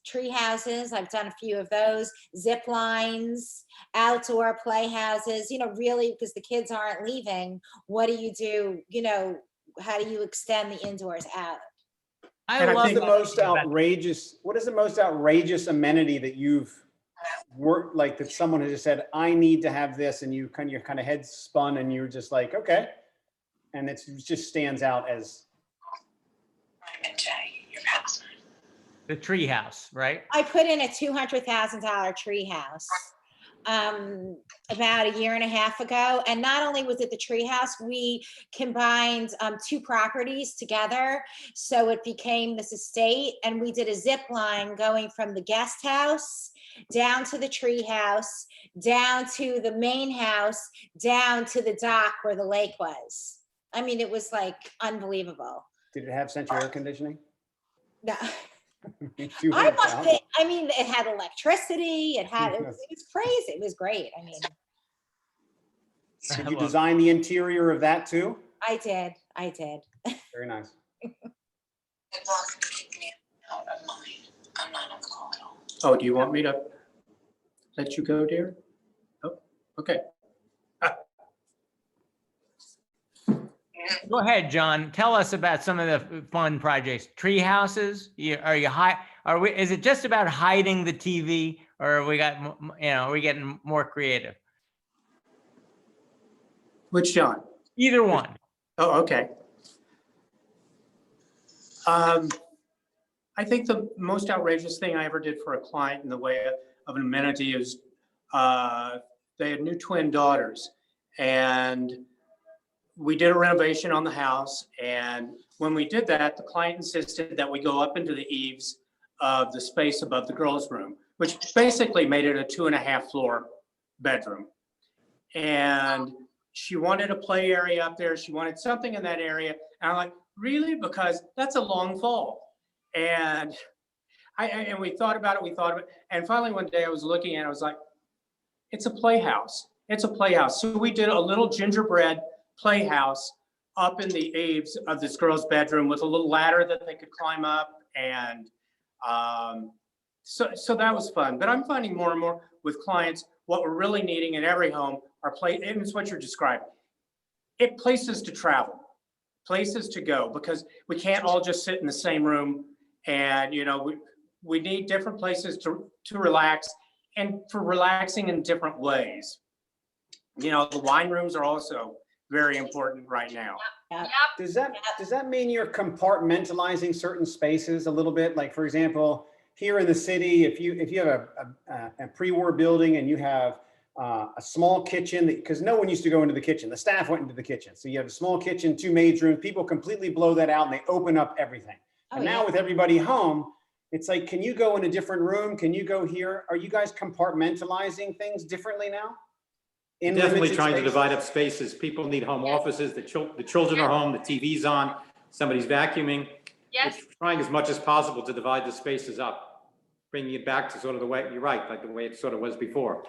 Tree houses. I've done a few of those. Zip lines, outdoor playhouses, really, because the kids aren't leaving. What do you do? How do you extend the indoors out? And I What is think- the most outrageous amenity that you've worked, like that someone has just said, I need to have this, and your kind of head spun and you're just like, okay. And it just stands out as The tree house, right? I put in a $200,000 tree house about a year and a half ago. And not only was it the tree house, we combined 2 properties together. So it became this estate, and we did a zip line going from the guest house down to the tree house, down to the main house, down to the dock where the lake was. I mean, it was like unbelievable. Did it have central air conditioning? No. I 200,000. must think, it had electricity, it was crazy. It was great. Did you design the interior of that too? I did. Very nice. Oh, do you want me to let you go, dear? Oh, okay. Go ahead, John. Tell us about some of the fun projects. Tree houses. Is it just about hiding the TV, or are we getting more creative? Which John? Either one. Oh, okay. I think the most outrageous thing I ever did for a client in the way of an amenity is they had new twin daughters, and we did a renovation on the house. And when we did that, the client insisted that we go up into the eaves of the space above the girls' room, which basically made it a 2.5 floor bedroom. And she wanted a play area up there. She wanted something in that area. And I'm like, really? Because that's a long fall. And we thought about it, and finally one day I was looking at it, I was like, it's a playhouse. So we did a little gingerbread playhouse up in the eaves of this girl's bedroom with a little ladder that they could climb up. And so that was fun. But I'm finding more and more with clients, what we're really needing in every home are and it's what you're describing. Places to travel, places to go, because we can't all just sit in the same room. And, we need different places to relax, and for relaxing in different ways. The wine rooms are also very important right now. Yep. Does that mean you're compartmentalizing certain spaces a little bit? Like, for example, here in the city, if you have a pre-war building and you have a small kitchen, because no one used to go into the kitchen. The staff went into the kitchen. So you have a small kitchen, 2 maids rooms. People completely blow that out and they open up everything. And now with everybody home, it's like, can you go in a different room? Can you go here? Are you guys compartmentalizing things differently now? Definitely trying to divide up spaces. People need home offices. The children are home, the TV's on, somebody's vacuuming. Yes. We're trying as much as possible to divide the spaces up, bringing it back to sort of the way, you're right, like the way it sort of was before.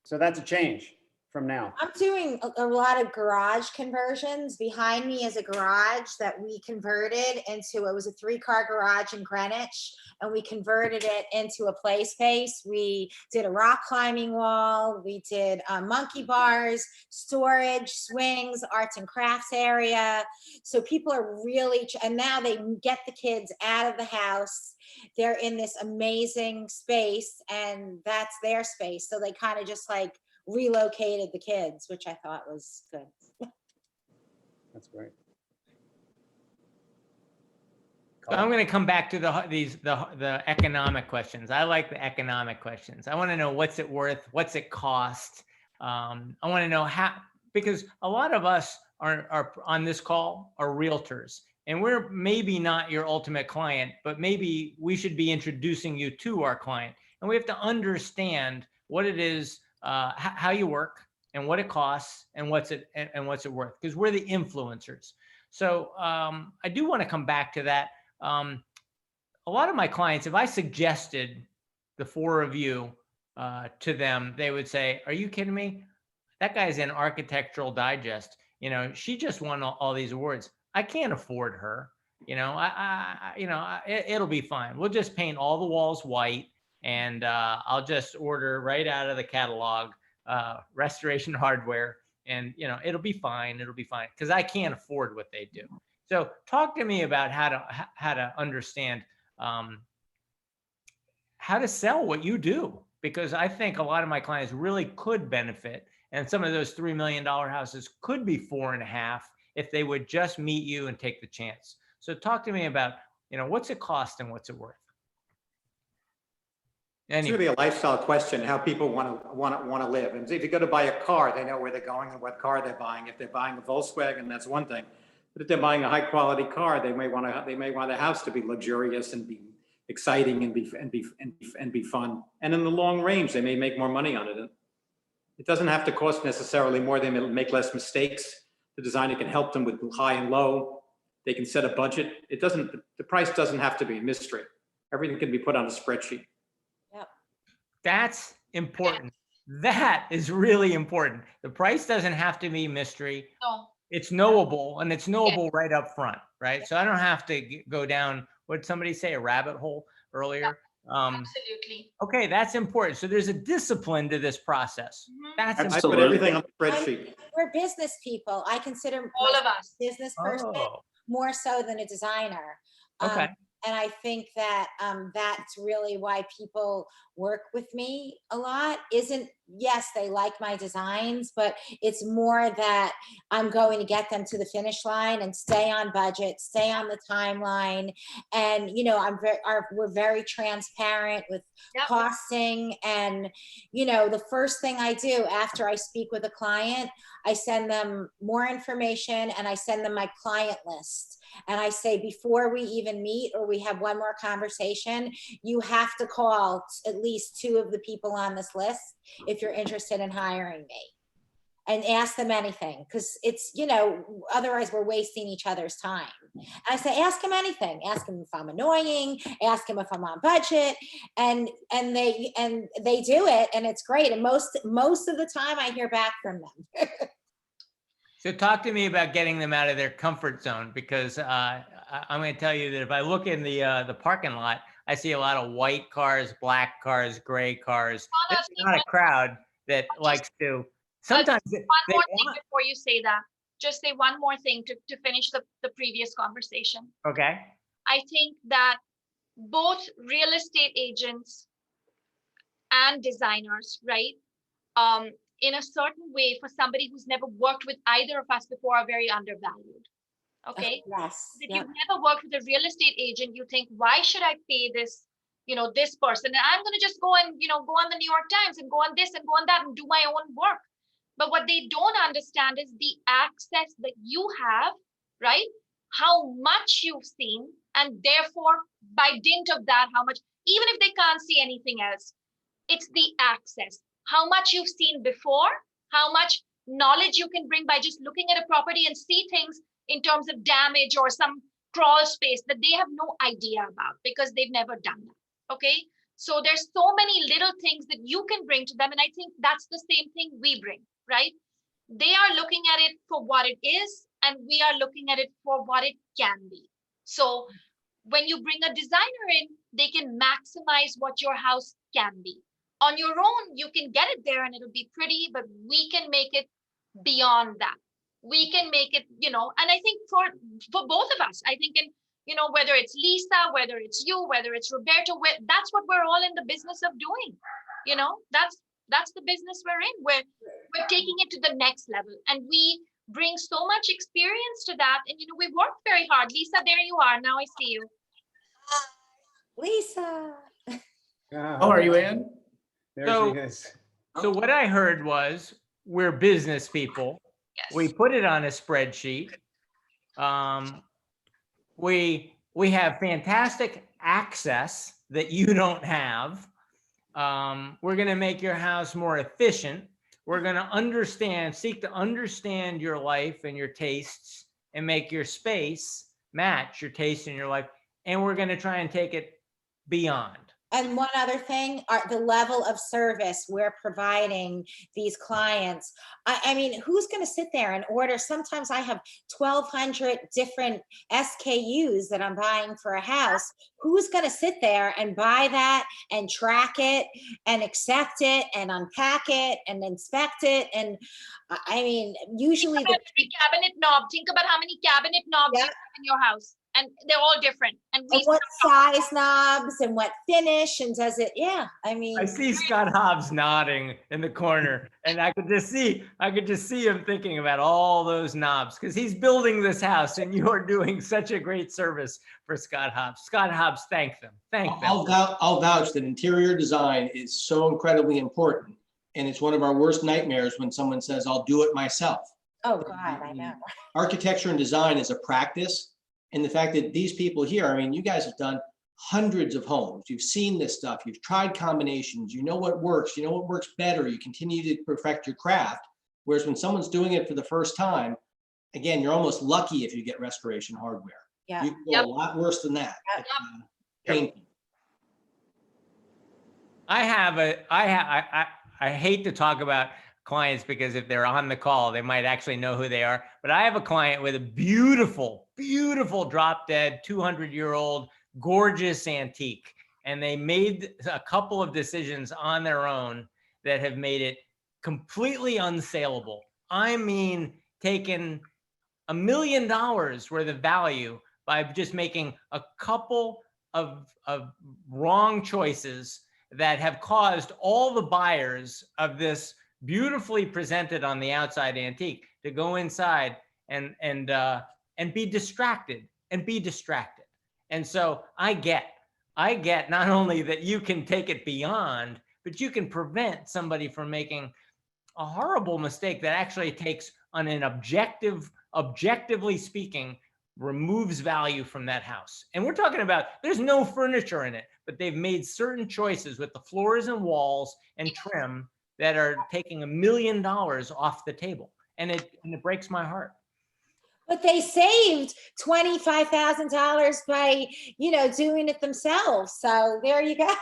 So that's a change from now. I'm doing a lot of garage conversions. Behind me is a garage that we converted into, it was a 3-car garage in Greenwich, and we converted it into a play space. We did a rock climbing wall. We did monkey bars, storage, swings, arts and crafts area. So people are really, and now they get the kids out of the house. They're in this amazing space, and that's their space. So they kind of just like relocated the kids, which I thought was good. That's great. So I'm going to come back to the economic questions. I like the economic questions. I want to know what's it worth, what's it cost. I want to know how, because a lot of us are on this call are realtors, and we're maybe not your ultimate client, but maybe we should be introducing you to our client, and we have to understand what it is, how you work, and what it costs, and what's it worth, because we're the influencers. So I do want to come back to that. A lot of my clients, if I suggested the 4 of you to them, they would say, "Are you kidding me? That guy's in Architectural Digest. You know, she just won all these awards. I can't afford her. You know, it'll be fine. We'll just paint all the walls white, and I'll just order right out of the catalog, Restoration Hardware, and it'll be fine. It'll be fine, because I can't afford what they do." So talk to me about how to understand how to sell what you do, because I think a lot of my clients really could benefit, and some of those $3 million houses could be 4.5 if they would just meet you and take the chance. So talk to me about, what's it cost and what's it worth? It's really a lifestyle question, how people want to live. And if you go to buy a car, they know where they're going and what car they're buying. If they're buying a Volkswagen, that's one thing. But if they're buying a high quality car, they may want the house to be luxurious and be exciting and be fun. And in the long range, they may make more money on it. It doesn't have to cost necessarily more. They may make less mistakes. The designer can help them with high and low. They can set a budget. The price doesn't have to be a mystery. Everything can be put on a spreadsheet. Yep. That's important. That is really important. The price doesn't have to be mystery. No. It's knowable, and it's knowable right up front, right? So I don't have to go down, what did somebody say, a rabbit hole earlier? Absolutely. Okay, that's important. So there's a discipline to this process. That's I put everything on the spreadsheet. We're business people. I consider all of us a business person more so than a designer. Okay. And I think that that's really why people work with me a lot. Yes, they like my designs, but it's more that I'm going to get them to the finish line and stay on budget, stay on the timeline. And, we're very transparent with costing. And, the first thing I do after I speak with a client, I send them more information and I send them my client list. And I say, before we even meet or we have one more conversation, you have to call at least 2 of the people on this list if you're interested in hiring me, and ask them anything, because it's, otherwise we're wasting each other's time. And I say, ask them anything. Ask them if I'm annoying, ask them if I'm on budget, and they do it, and it's great. And most of the time I hear back from them. So talk to me about getting them out of their comfort zone, because I'm going to tell you that if I look in the parking lot, I see a lot of white cars, black cars, gray cars. There's not a crowd that likes to. Sometimes one more thing before you say that. Just say one more thing to finish the previous conversation. Okay. I think that both real estate agents and designers, right? In a certain way, for somebody who's never worked with either of us before, are very undervalued. Okay. Yes. If you've never worked with a real estate agent, you think, why should I pay this, this person, and I'm going to just go and, go on the New York Times and go on this and go on that and do my own work. But what they don't understand is the access that you have, right? How much you've seen, and therefore, by dint of that, how much, even if they can't see anything else, it's the access. How much you've seen before, how much knowledge you can bring by just looking at a property and see things in terms of damage or some crawl space that they have no idea about because they've never done that. Okay. So there's so many little things that you can bring to them. And I think that's the same thing we bring, right? They are looking at it for what it is, and we are looking at it for what it can be. So when you bring a designer in, they can maximize what your house can be. On your own, you can get it there and it'll be pretty, but we can make it beyond that. We can make it, and I think for both of us, I think whether it's Lisa, whether it's you, whether it's Roberto, that's what we're all in the business of doing. That's the business we're in. We're taking it to the next level, and we bring so much experience to that. And we work very hard. Lisa, there you are. Now I see you. Lisa. How are you, Ann? There So- she is. So what I heard was we're business people. Yes. We put it on a spreadsheet. We have fantastic access that you don't have. We're going to make your house more efficient. We're going to seek to understand your life and your tastes and make your space match your taste and your life. And we're going to try and take it beyond. And one other thing, the level of service we're providing these clients. I mean, who's going to sit there and order? Sometimes I have 1,200 different SKUs that I'm buying for a house. Who's going to sit there and buy that and track it and accept it and unpack it and inspect it? And I mean, usually Think about every cabinet knob. Think about how many cabinet knobs you have in your house. And they're all different. And what size knobs and what finish and does it? Yeah, I mean, I see Scott Hobbs nodding in the corner, and I could just see him thinking about all those knobs because he's building this house, and you are doing such a great service for Scott Hobbs. Scott Hobbs, thank them. Thank them. I'll vouch that interior design is so incredibly important. And it's one of our worst nightmares when someone says, I'll do it myself. oh God, I know. Architecture and design is a practice. And the fact that these people here, I mean, you guys have done hundreds of homes. You've seen this stuff. You've tried combinations. You know what works. You know what works better. You continue to perfect your craft. Whereas when someone's doing it for the first time, again, you're almost lucky if you get restoration hardware. Yeah. You can go a lot worse than that. Yep. It's, painful. I hate to talk about clients because if they're on the call, they might actually know who they are. But I have a client with a beautiful, beautiful drop dead, 200-year-old, gorgeous antique. And they made a couple of decisions on their own that have made it completely unsaleable. I mean, taking $1 million worth of value by just making a couple of wrong choices that have caused all the buyers of this beautifully presented on the outside antique to go inside and be distracted. And so I get not only that you can take it beyond, but you can prevent somebody from making a horrible mistake that actually takes on an objectively speaking, removes value from that house. And we're talking about, there's no furniture in it, but they've made certain choices with the floors and walls and trim that are taking $1 million off the table. And it breaks my heart. But they saved $25,000 by, doing it themselves. So there you go.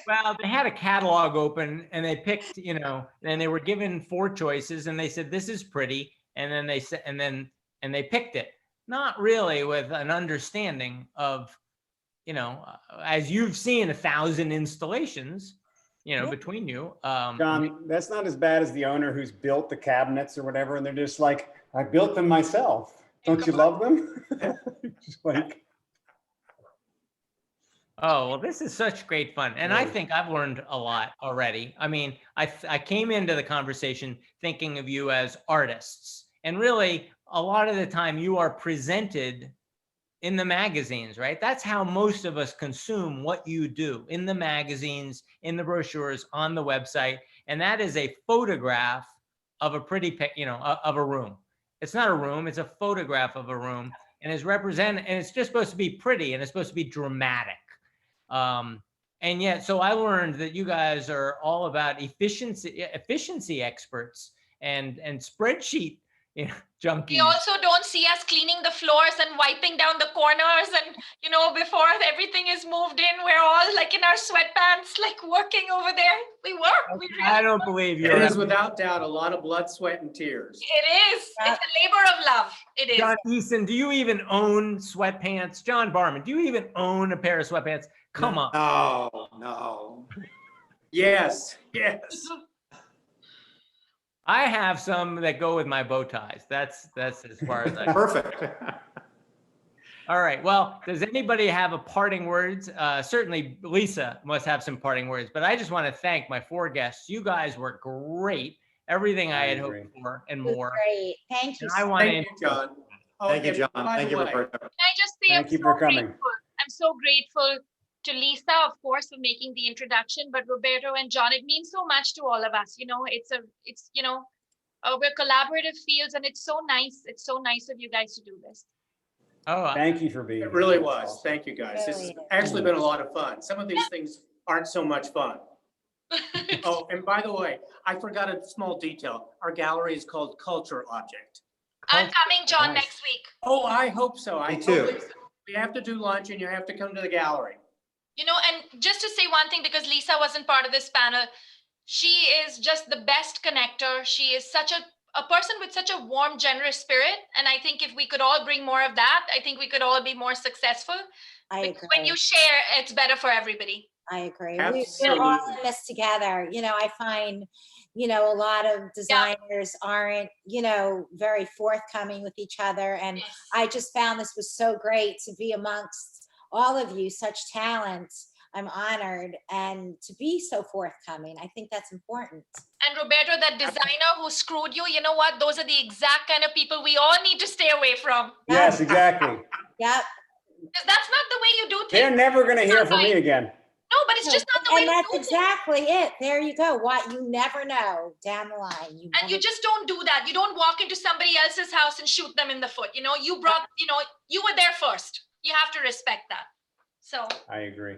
Well, they had a catalog open and they picked, and they were given 4 choices and they said, this is pretty. And then they said, and they picked it. Not really with an understanding of, as you've seen 1,000 installations, between you. John, that's not as bad as the owner who's built the cabinets or whatever, and they're just like, I built them myself. Don't you love them? Just like, oh, well, this is such great fun. And I think I've learned a lot already. I mean, I came into the conversation thinking of you as artists. And really, a lot of the time you are presented in the magazines, right? That's how most of us consume what you do, in the magazines, in the brochures, on the website. And that is a photograph of a pretty, of a room. It's not a room, it's a photograph of a room, and and it's just supposed to be pretty, and it's supposed to be dramatic. And yet, so I learned that you guys are all about efficiency experts and spreadsheet junkies. You also don't see us cleaning the floors and wiping down the corners, and before everything is moved in, we're all like in our sweatpants, like working over there. We work. We really I don't believe you. It is without doubt a lot of blood, sweat, and tears. It is. It's a labor of love. It is. John Eason, do you even own sweatpants? John Barman, do you even own a pair of sweatpants? Come on. No. Yes. I have some that go with my bow ties. That's as far as I. Perfect. All right. Well, does anybody have a parting words? Certainly Lisa must have some parting words, but I just want to thank my 4 guests. You guys were great. Everything I had hoped for and It was more. great. Thank you. And I want Thank you, John. Oh, Thank you, and John. by Thank the you, way, Roberto. Can I just say Thank you for coming. I'm so grateful to Lisa, of course, for making the introduction, but Roberto and John, it means so much to all of us. We're collaborative fields, and it's so nice. It's so nice of you guys to do this. Oh, Thank you for being here. It really That's was. awesome. Thank you, guys. This has Really is. actually been a lot of fun. Some of these things aren't so much fun. Oh, and by the way, I forgot a small detail. Our gallery is called Culture Object. I'm coming, John, Nice. next week. Oh, I hope so. I Me too. told Lisa, we have to do lunch and you have to come to the gallery. And just to say one thing, because Lisa wasn't part of this panel, she is just the best connector. She is such a person with such a warm, generous spirit. And I think if we could all bring more of that, I think we could all be more successful. I Because agree. when you share, it's better for everybody. I agree. Absolutely. We're all in this together. I find, a lot of designers aren't, very forthcoming with each other. And I just found this was so great to be amongst all of you, such talent. I'm honored, and to be so forthcoming. I think that's important. And Roberto, that designer who screwed you, you know what? Those are the exact kind of people we all need to stay away from. Yes, exactly. Yep. Because that's not the way you do They're things. never going to hear from me again. No, but it's just not the way And to that's do things. exactly it. There you go. What you never know down the line. And never- you just don't do that. You don't walk into somebody else's house and shoot them in the foot. You were there first. You have to respect that. So I agree.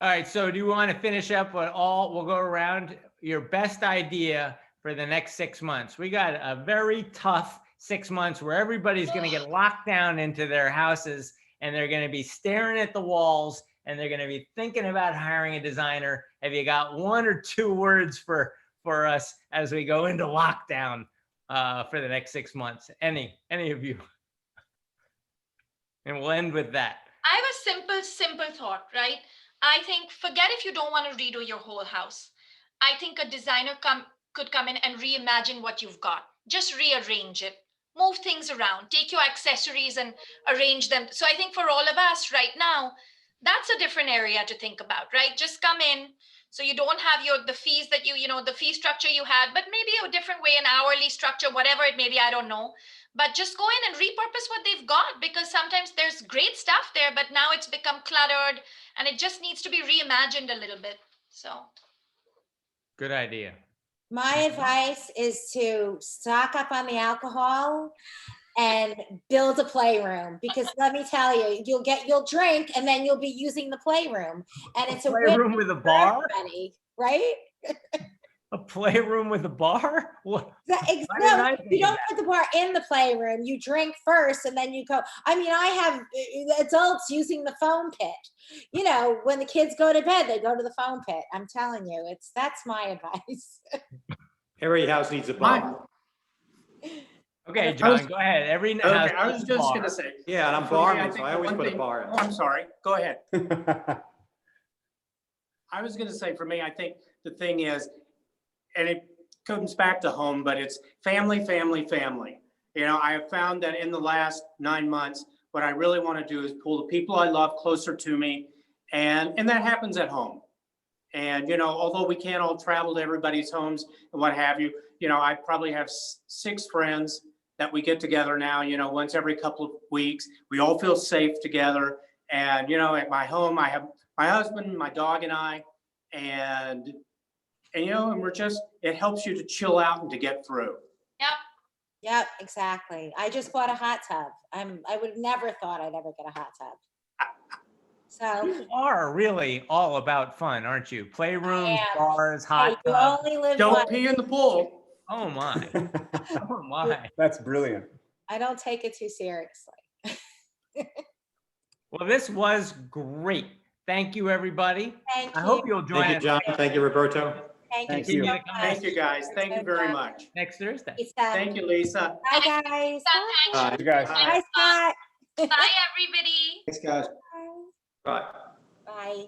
all right. So do you want to finish up with we'll go around your best idea for the next 6 months? We got a very tough 6 months where everybody's going to get locked down into their houses, and they're going to be staring at the walls, and they're going to be thinking about hiring a designer. Have you got 1 or 2 words for us as we go into lockdown for the next 6 months? Any of you? And we'll end with that. I have a simple thought, right? I think forget if you don't want to redo your whole house. I think a designer could come in and reimagine what you've got. Just rearrange it, move things around, take your accessories and arrange them. So I think for all of us right now, that's a different area to think about, right? Just come in. So you don't have the fees that the fee structure you had, but maybe a different way, an hourly structure, whatever it may be, I don't know. But just go in and repurpose what they've got, because sometimes there's great stuff there, but now it's become cluttered and it just needs to be reimagined a little bit. So Good idea. My advice is to stock up on the alcohol and build a playroom, because let me tell you, you'll drink and then you'll be using the playroom, and it's a Playroom with a bar? everybody, right? A playroom with a bar? What? No, didn't I think you of don't put the bar in the playroom. You drink first and then you go. I mean, I have adults using the foam pit. When the kids go to bed, they go to the foam pit. I'm telling you, that's my advice. Every house needs a bar. Okay, John, go ahead. Every Okay, house I was needs a just bar. gonna say. Yeah, and I'm for me, barman, so think I the always one put a thing- bar in. Oh, I'm sorry. Go ahead. I was gonna say, for me, I think the thing is, and it comes back to home, but it's family, family, family. I have found that in the last 9 months, what I really want to do is pull the people I love closer to me, and that happens at home. And although we can't all travel to everybody's homes and what have you, I probably have 6 friends that we get together now, once every couple of weeks. We all feel safe together. And, at my home, I have my husband, my dog and I, and we're just, it helps you to chill out and to get through. Yep. Yep, exactly. I just bought a hot tub. I would have never thought I'd ever get a hot tub. So You are really all about fun, aren't you? Playrooms, am. bars, hey, hot you tubs. only live Don't once. pee in the pool. Oh my. Oh my. That's brilliant. I don't take it too seriously. Well, this was great. Thank you, everybody. Thank I you. hope you'll join Thank you, us John. Thank you, Roberto. Thank Thank you you. so much. Thank you, guys. Thank you very much. next Thursday. Lisa. Thank you, Lisa. Bye, guys. Bye. You guys. Bye, Scott. Bye, everybody. Thanks, guys. Bye. Bye.